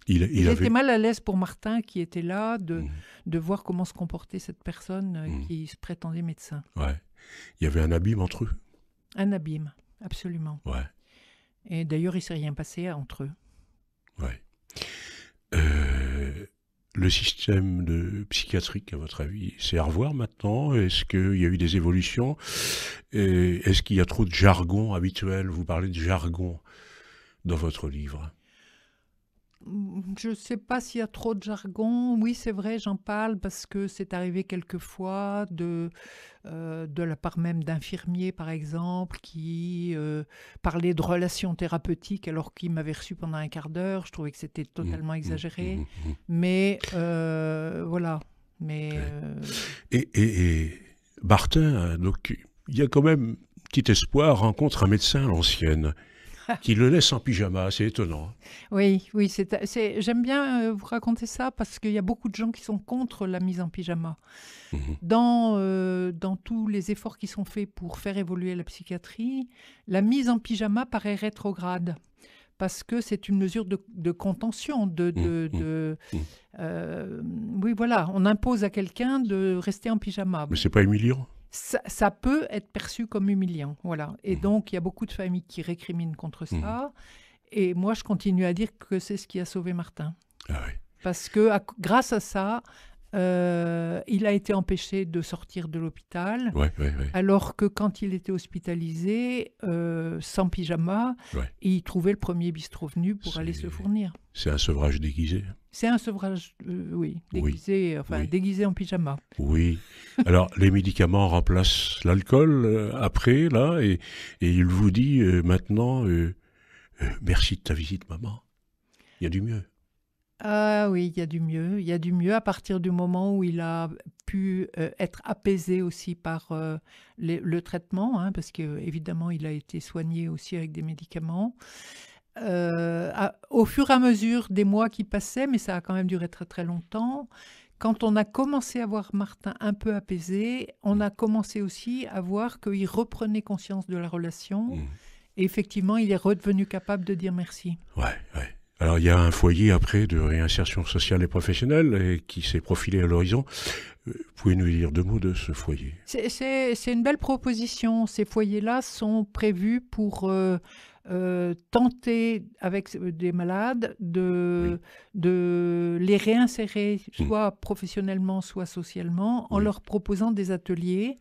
Speaker 2: Il était mal à l'aise pour Martin qui était là de voir comment se comportait cette personne qui se prétendait médecin.
Speaker 1: Ouais. Il y avait un abîme entre eux.
Speaker 2: Un abîme, absolument.
Speaker 1: Ouais.
Speaker 2: Et d'ailleurs, il ne s'est rien passé entre eux.
Speaker 1: Ouais. Le système psychiatrique, à votre avis, c'est à revoir maintenant? Est-ce qu'il y a eu des évolutions? Est-ce qu'il y a trop de jargon habituel? Vous parlez de jargon dans votre livre.
Speaker 2: Je ne sais pas s'il y a trop de jargon. Oui, c'est vrai, j'en parle parce que c'est arrivé quelquefois de la part même d'infirmiers, par exemple, qui parlaient de relations thérapeutiques alors qu'ils m'avaient reçu pendant un quart d'heure. Je trouvais que c'était totalement exagéré. Mais voilà. Mais,
Speaker 1: Et Martin, donc, il y a quand même petit espoir, rencontre un médecin à l'ancienne qui le laisse en pyjama, c'est étonnant.
Speaker 2: Oui, j'aime bien vous raconter ça parce qu'il y a beaucoup de gens qui sont contre la mise en pyjama. Dans tous les efforts qui sont faits pour faire évoluer la psychiatrie, la mise en pyjama paraît rétrograde parce que c'est une mesure de contention. Oui, voilà, on impose à quelqu'un de rester en pyjama.
Speaker 1: Mais c'est pas humiliant?
Speaker 2: Ça peut être perçu comme humiliant, voilà. Et donc, il y a beaucoup de familles qui récriminent contre ça. Et moi, je continue à dire que c'est ce qui a sauvé Martin.
Speaker 1: Ah oui.
Speaker 2: Parce que grâce à ça, il a été empêché de sortir de l'hôpital.
Speaker 1: Ouais.
Speaker 2: Alors que quand il était hospitalisé, sans pyjama, il trouvait le premier bistrot venu pour aller se fournir.
Speaker 1: C'est un sevrage déguisé.
Speaker 2: C'est un sevrage, oui, déguisé, déguisé en pyjama.
Speaker 1: Oui. Alors, les médicaments remplacent l'alcool après, là, et il vous dit maintenant, merci de ta visite, maman. Il y a du mieux.
Speaker 2: Ah oui, il y a du mieux. Il y a du mieux à partir du moment où il a pu être apaisé aussi par le traitement, hein, parce qu'évidemment, il a été soigné aussi avec des médicaments. Au fur et à mesure des mois qui passaient, mais ça a quand même duré très très longtemps, quand on a commencé à voir Martin un peu apaisé, on a commencé aussi à voir qu'il reprenait conscience de la relation. Et effectivement, il est redevenu capable de dire merci.
Speaker 1: Ouais. Alors, il y a un foyer après de réinsertion sociale et professionnelle qui s'est profilé à l'horizon. Pouvez nous dire deux mots de ce foyer?
Speaker 2: C'est une belle proposition. Ces foyers-là sont prévus pour tenter, avec des malades, de les réinsérer, soit professionnellement, soit socialement, en leur proposant des ateliers.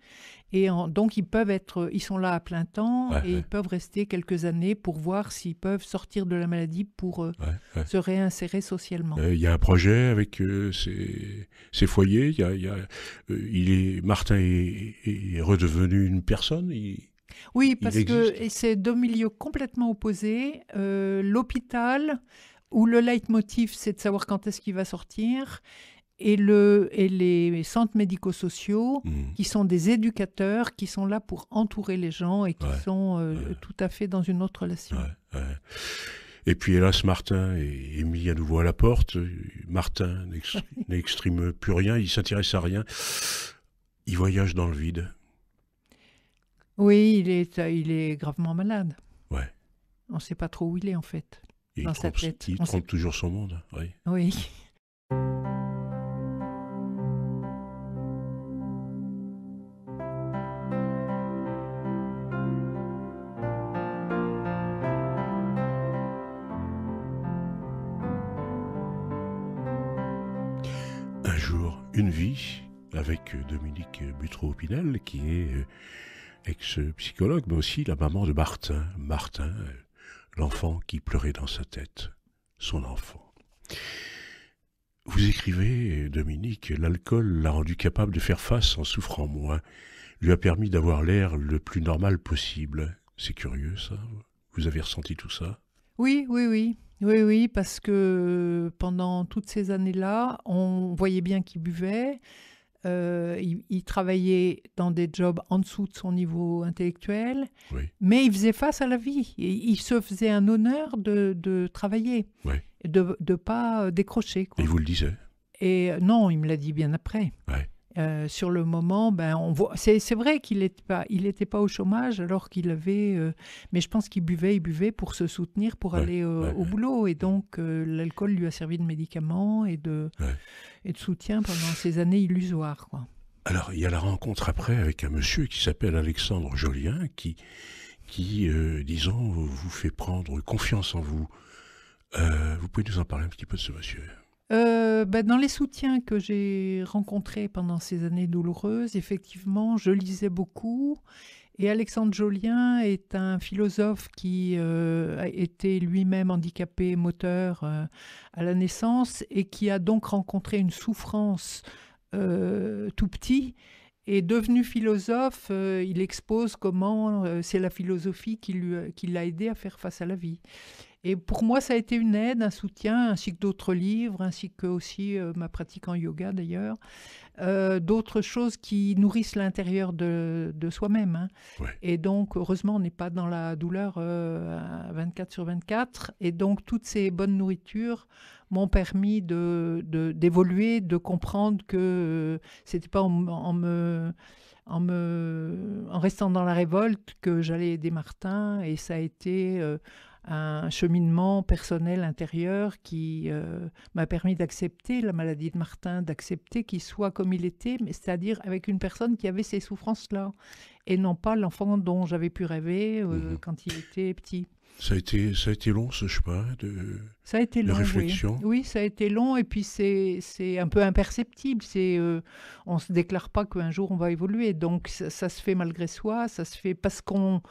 Speaker 2: Et donc, ils sont là à plein temps et ils peuvent rester quelques années pour voir s'ils peuvent sortir de la maladie pour se réinsérer socialement.
Speaker 1: Il y a un projet avec ces foyers, il y Martin est redevenu une personne.
Speaker 2: Oui, parce que
Speaker 1: existe.
Speaker 2: c'est deux milieux complètement opposés. L'hôpital, où le leitmotiv, c'est de savoir quand est-ce qu'il va sortir, et les centres médico-sociaux, qui sont des éducateurs, qui sont là pour entourer les gens et qui
Speaker 1: Ouais,
Speaker 2: sont
Speaker 1: ouais.
Speaker 2: tout à fait dans une autre relation.
Speaker 1: Ouais, ouais. Et puis hélas, Martin est mis à nouveau à la porte. Martin n'exprime plus rien, il s'intéresse à rien. Il voyage dans le vide.
Speaker 2: Oui, il est gravement malade.
Speaker 1: Ouais.
Speaker 2: On ne sait pas trop où il est, en fait,
Speaker 1: Et
Speaker 2: dans sa tête.
Speaker 1: il
Speaker 2: On
Speaker 1: trompe
Speaker 2: sait-
Speaker 1: toujours son monde. Oui.
Speaker 2: Oui.
Speaker 1: Un jour, une vie avec Dominique Buteau-Pinel, qui est ex-psychologue, mais aussi la maman de Martin. Martin, l'enfant qui pleurait dans sa tête. Son enfant. Vous écrivez, Dominique, l'alcool l'a rendu capable de faire face en souffrant moins, lui a permis d'avoir l'air le plus normal possible. C'est curieux, ça. Vous avez ressenti tout ça?
Speaker 2: Oui, oui, oui. Oui, oui, parce que pendant toutes ces années-là, on voyait bien qu'il buvait. Il travaillait dans des jobs en dessous de son niveau intellectuel,
Speaker 1: Oui,
Speaker 2: mais il faisait face à la vie. Et il se faisait un honneur de travailler,
Speaker 1: oui.
Speaker 2: et de ne pas décrocher, quoi.
Speaker 1: Et vous le disiez?
Speaker 2: Et non, il me l'a dit bien après.
Speaker 1: Ouais.
Speaker 2: Sur le moment, ben, on voit, c'est vrai qu'il était pas au chômage alors qu'il avait, mais je pense qu'il buvait pour se soutenir, pour
Speaker 1: Ouais,
Speaker 2: aller
Speaker 1: ouais,
Speaker 2: au
Speaker 1: ouais.
Speaker 2: boulot. Et donc, l'alcool lui a servi de médicament et de soutien pendant ces années illusoires, quoi.
Speaker 1: Alors, il y a la rencontre après avec un monsieur qui s'appelle Alexandre Jolien, qui disons, vous fait prendre confiance en vous. Vous pouvez nous en parler un petit peu de ce monsieur?
Speaker 2: Ben, dans les soutiens que j'ai rencontrés pendant ces années douloureuses, effectivement, je lisais beaucoup. Et Alexandre Jolien est un philosophe qui a été lui-même handicapé moteur à la naissance et qui a donc rencontré une souffrance tout petit. Et devenu philosophe, il expose comment c'est la philosophie qui l'a aidé à faire face à la vie. Et pour moi, ça a été une aide, un soutien, ainsi que d'autres livres, ainsi que aussi ma pratique en yoga d'ailleurs, d'autres choses qui nourrissent l'intérieur de soi-même, hein.
Speaker 1: Ouais.
Speaker 2: Et donc, heureusement, on n'est pas dans la douleur 24/24. Et donc, toutes ces bonnes nourritures m'ont permis d'évoluer, de comprendre que c'était pas en restant dans la révolte que j'allais aider Martin. Et ça a été un cheminement personnel intérieur qui m'a permis d'accepter la maladie de Martin, d'accepter qu'il soit comme il était, mais c'est-à-dire avec une personne qui avait ces souffrances-là, et non pas l'enfant dont j'avais pu rêver quand il était petit.
Speaker 1: Ça a été long, ce chemin de
Speaker 2: Ça a été long,
Speaker 1: réflexion.
Speaker 2: oui. Oui, ça a été long, et puis c'est un peu imperceptible. On ne se déclare pas qu'un jour on va évoluer. Donc ça se fait malgré soi, ça se fait parce qu'on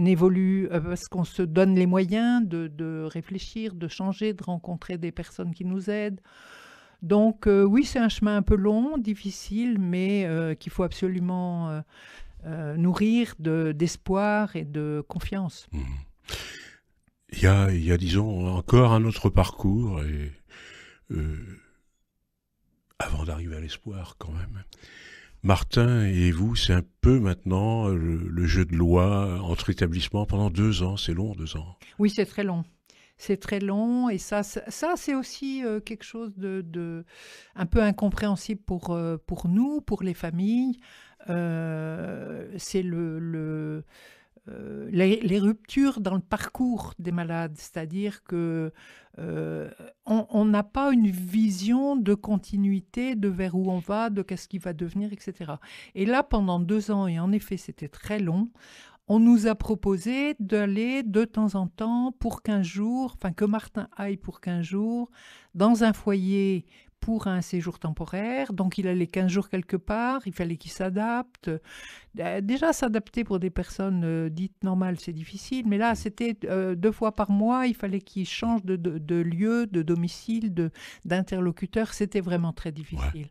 Speaker 2: évolue, parce qu'on se donne les moyens de réfléchir, de changer, de rencontrer des personnes qui nous aident. Donc oui, c'est un chemin un peu long, difficile, mais qu'il faut absolument nourrir d'espoir et de confiance.
Speaker 1: Mmh. Il y a, disons, encore un autre parcours, et avant d'arriver à l'espoir, quand même. Martin et vous, c'est un peu maintenant le jeu de loi entre établissements pendant 2 ans. C'est long, 2 ans.
Speaker 2: Oui, c'est très long. C'est très long, et ça c'est aussi quelque chose de un peu incompréhensible pour nous, pour les familles. C'est les ruptures dans le parcours des malades, c'est-à-dire que on n'a pas une vision de continuité, de vers où on va, de qu'est-ce qui va devenir, etc. Et là, pendant 2 ans, et en effet c'était très long, on nous a proposé d'aller de temps en temps pour 15 jours, enfin que Martin aille pour 15 jours, dans un foyer pour un séjour temporaire. Donc, il allait 15 jours quelque part, il fallait qu'il s'adapte. Déjà, s'adapter pour des personnes dites normales, c'est difficile. Mais là, c'était 2 fois par mois, il fallait qu'il change de lieu, de domicile, d'interlocuteur. C'était vraiment très difficile.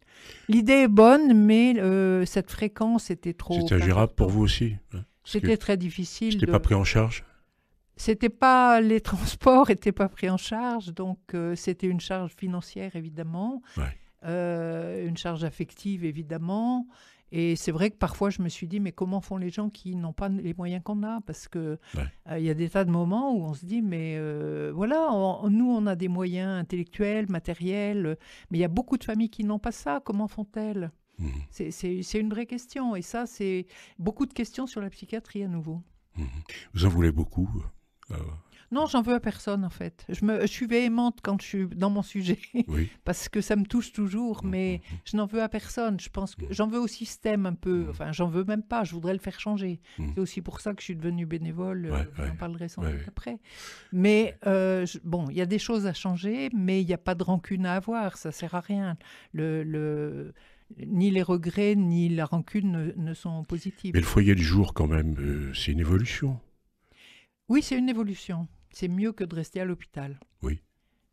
Speaker 2: L'idée est bonne, mais cette fréquence était trop...
Speaker 1: C'était ingérable pour vous aussi, hein,
Speaker 2: C'était très difficile.
Speaker 1: C'était pas pris en charge?
Speaker 2: C'était pas, les transports n'étaient pas pris en charge, donc c'était une charge financière évidemment, une charge affective évidemment, et c'est vrai que parfois je me suis dit mais comment font les gens qui n'ont pas les moyens qu'on a, parce que il y a des tas de moments où on se dit mais voilà, nous on a des moyens intellectuels, matériels, mais il y a beaucoup de familles qui n'ont pas ça, comment font-elles? C'est une vraie question, et ça c'est beaucoup de questions sur la psychiatrie à nouveau.
Speaker 1: Vous en voulez beaucoup?
Speaker 2: Non, j'en veux à personne en fait. Je suis véhémente quand je suis dans mon sujet, parce que ça me touche toujours, mais je n'en veux à personne. Je pense que j'en veux au système un peu, enfin j'en veux même pas, je voudrais le faire changer. C'est aussi pour ça que je suis devenue bénévole, j'en parlerai sans doute après. Mais bon, il y a des choses à changer, mais il n'y a pas de rancune à avoir, ça sert à rien. Ni les regrets, ni la rancune ne sont positifs.
Speaker 1: Mais le foyer du jour quand même, c'est une évolution.
Speaker 2: Oui, c'est une évolution. C'est mieux que de rester à l'hôpital.
Speaker 1: Oui.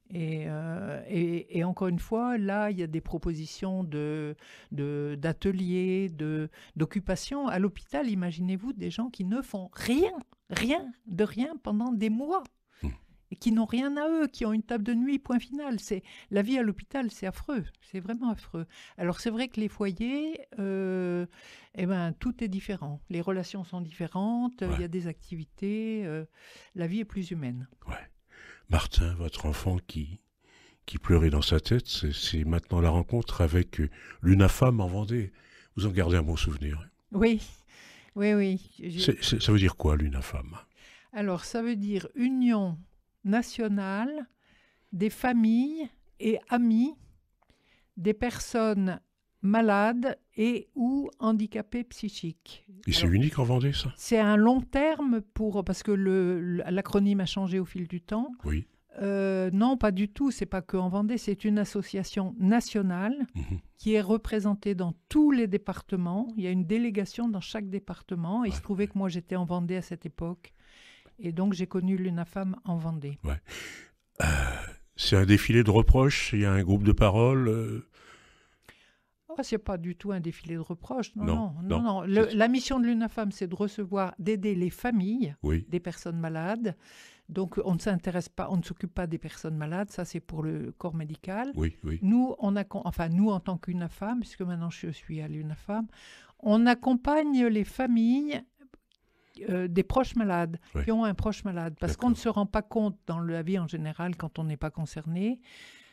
Speaker 2: Et encore une fois, là, il y a des propositions d'ateliers, d'occupation. À l'hôpital, imaginez-vous des gens qui ne font rien pendant des mois. Et qui n'ont rien à eux, qui ont une table de nuit, point final. La vie à l'hôpital, c'est affreux, c'est vraiment affreux. Alors c'est vrai que les foyers, tout est différent. Les relations sont différentes, il y a des activités, la vie est plus humaine.
Speaker 1: Martin, votre enfant qui pleurait dans sa tête, c'est maintenant la rencontre avec l'UNAFAM en Vendée. Vous en gardez un bon souvenir?
Speaker 2: Oui.
Speaker 1: Ça veut dire quoi, l'UNAFAM?
Speaker 2: Alors ça veut dire Union nationale des familles et amis des personnes malades et ou handicapées psychiques.
Speaker 1: Et c'est unique en Vendée, ça?
Speaker 2: C'est un long terme parce que l'acronyme a changé au fil du temps.
Speaker 1: Oui.
Speaker 2: Non, pas du tout, c'est pas que en Vendée, c'est une association nationale qui est représentée dans tous les départements. Il y a une délégation dans chaque département. Il se trouvait que moi j'étais en Vendée à cette époque. Et donc, j'ai connu l'UNAFAM en Vendée.
Speaker 1: C'est un défilé de reproches? Il y a un groupe de parole?
Speaker 2: C'est pas du tout un défilé de reproches. Non. La mission de l'UNAFAM, c'est de d'aider les familles des personnes malades. Donc, on ne s'intéresse pas, on ne s'occupe pas des personnes malades. Ça, c'est pour le corps médical. Nous, nous, en tant qu'UNAFAM, puisque maintenant je suis à l'UNAFAM, on accompagne les familles des proches malades, qui ont un proche malade. Parce qu'on ne se rend pas compte dans la vie en général quand on n'est pas concerné.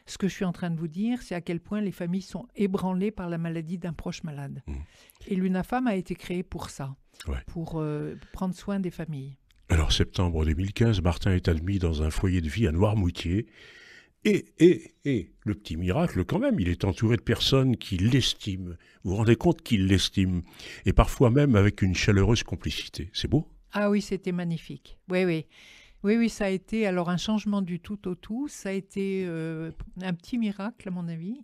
Speaker 2: Ce que je suis en train de vous dire, c'est à quel point les familles sont ébranlées par la maladie d'un proche malade. Et l'UNAFAM a été créée pour ça, pour prendre soin des familles.
Speaker 1: Alors, septembre 2015, Martin est admis dans un foyer de vie à Noirmoutier. Et le petit miracle quand même, il est entouré de personnes qui l'estiment. Vous vous rendez compte qu'ils l'estiment? Et parfois même avec une chaleureuse complicité. C'est beau?
Speaker 2: Ah oui, c'était magnifique. Oui, ça a été alors un changement du tout au tout. Ça a été un petit miracle, à mon avis.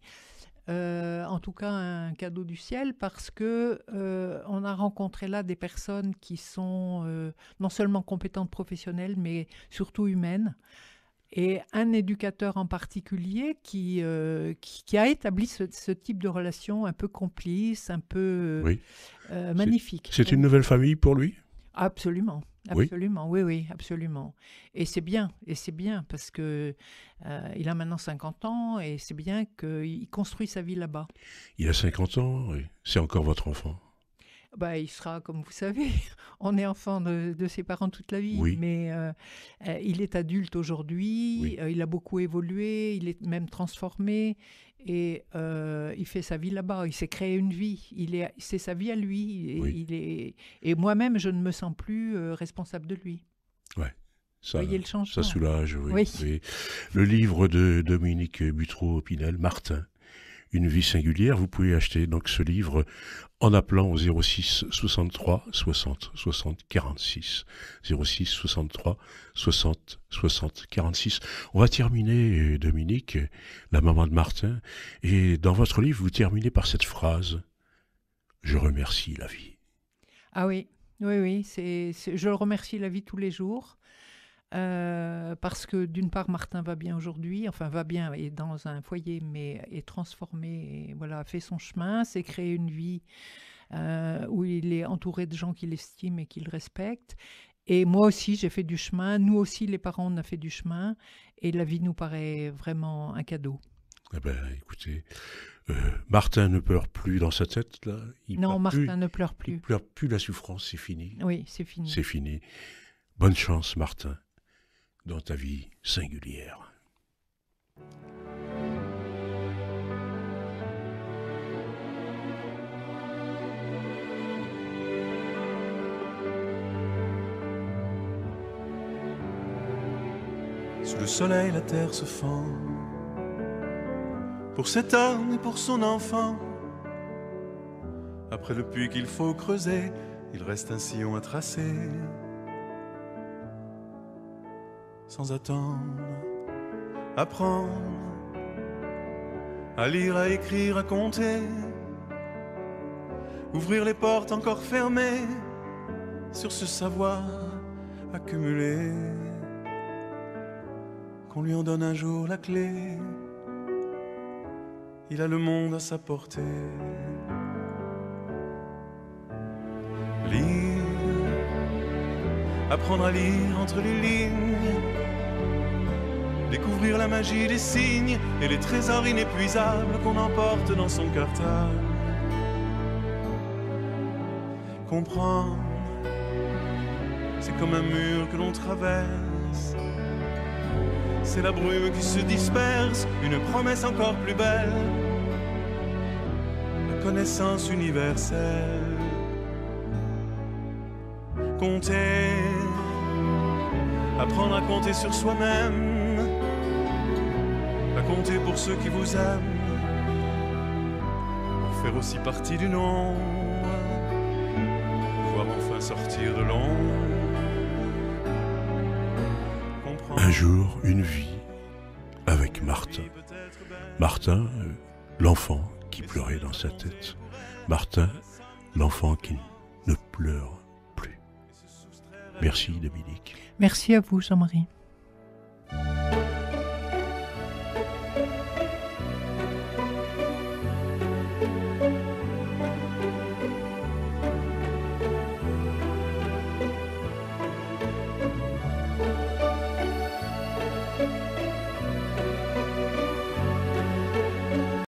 Speaker 2: En tout cas, un cadeau du ciel, parce que on a rencontré là des personnes qui sont non seulement compétentes professionnelles, mais surtout humaines. Et un éducateur en particulier qui a établi ce type de relation un peu complice, un peu magnifique.
Speaker 1: C'est une nouvelle famille pour lui?
Speaker 2: Absolument. Absolument, oui, absolument. Et c'est bien, parce que il a maintenant 50 ans et c'est bien qu'il construit sa vie là-bas.
Speaker 1: Il a 50 ans, c'est encore votre enfant?
Speaker 2: Il sera, comme vous savez, on est enfant de ses parents toute la vie, mais il est adulte aujourd'hui, il a beaucoup évolué, il est même transformé, et il fait sa vie là-bas, il s'est créé une vie, c'est sa vie à lui, et moi-même je ne me sens plus responsable de lui.
Speaker 1: Ça,
Speaker 2: voyez le changement.
Speaker 1: Ça soulage, oui. Le livre de Dominique Butreau-Pinel, Martin, une vie singulière. Vous pouvez acheter donc ce livre en appelant au 06 63 60 60 46. 06 63 60 60 46. On va terminer, Dominique, la maman de Martin, et dans votre livre, vous terminez par cette phrase « Je remercie la vie ».
Speaker 2: Ah oui, oui, oui, je le remercie la vie tous les jours. Parce que d'une part Martin va bien aujourd'hui, enfin va bien, est dans un foyer mais est transformé, et voilà, a fait son chemin, s'est créé une vie où il est entouré de gens qu'il estime et qu'il respecte. Et moi aussi j'ai fait du chemin, nous aussi les parents on a fait du chemin, et la vie nous paraît vraiment un cadeau.
Speaker 1: Eh ben, écoutez, Martin ne pleure plus dans sa tête, là.
Speaker 2: Non, Martin ne pleure
Speaker 1: Il
Speaker 2: plus.
Speaker 1: pleure plus, la souffrance, c'est fini.
Speaker 2: Oui, c'est fini.
Speaker 1: C'est fini. Bonne chance, Martin, dans ta vie singulière.
Speaker 4: Sous le soleil, la terre se fend. Pour cet homme et pour son enfant. Après le puits qu'il faut creuser, il reste un sillon à tracer. Sans attendre, apprendre à lire, à écrire, à compter. Ouvrir les portes encore fermées sur ce savoir accumulé. Qu'on lui en donne un jour la clé. Il a le monde à sa portée. Lire, apprendre à lire entre les lignes, découvrir la magie des signes et les trésors inépuisables qu'on emporte dans son cartable. Comprendre, c'est comme un mur que l'on traverse. C'est la brume qui se disperse, une promesse encore plus belle, la connaissance universelle. Compter, apprendre à compter sur soi-même, à compter pour ceux qui vous aiment, pour faire aussi partie du nombre, pouvoir enfin sortir de l'ombre.
Speaker 1: Un jour, une vie avec Martin. Martin, l'enfant qui pleurait dans sa tête. Martin, l'enfant qui ne pleure plus. Merci, Dominique.
Speaker 2: Merci à vous, Jean-Marie.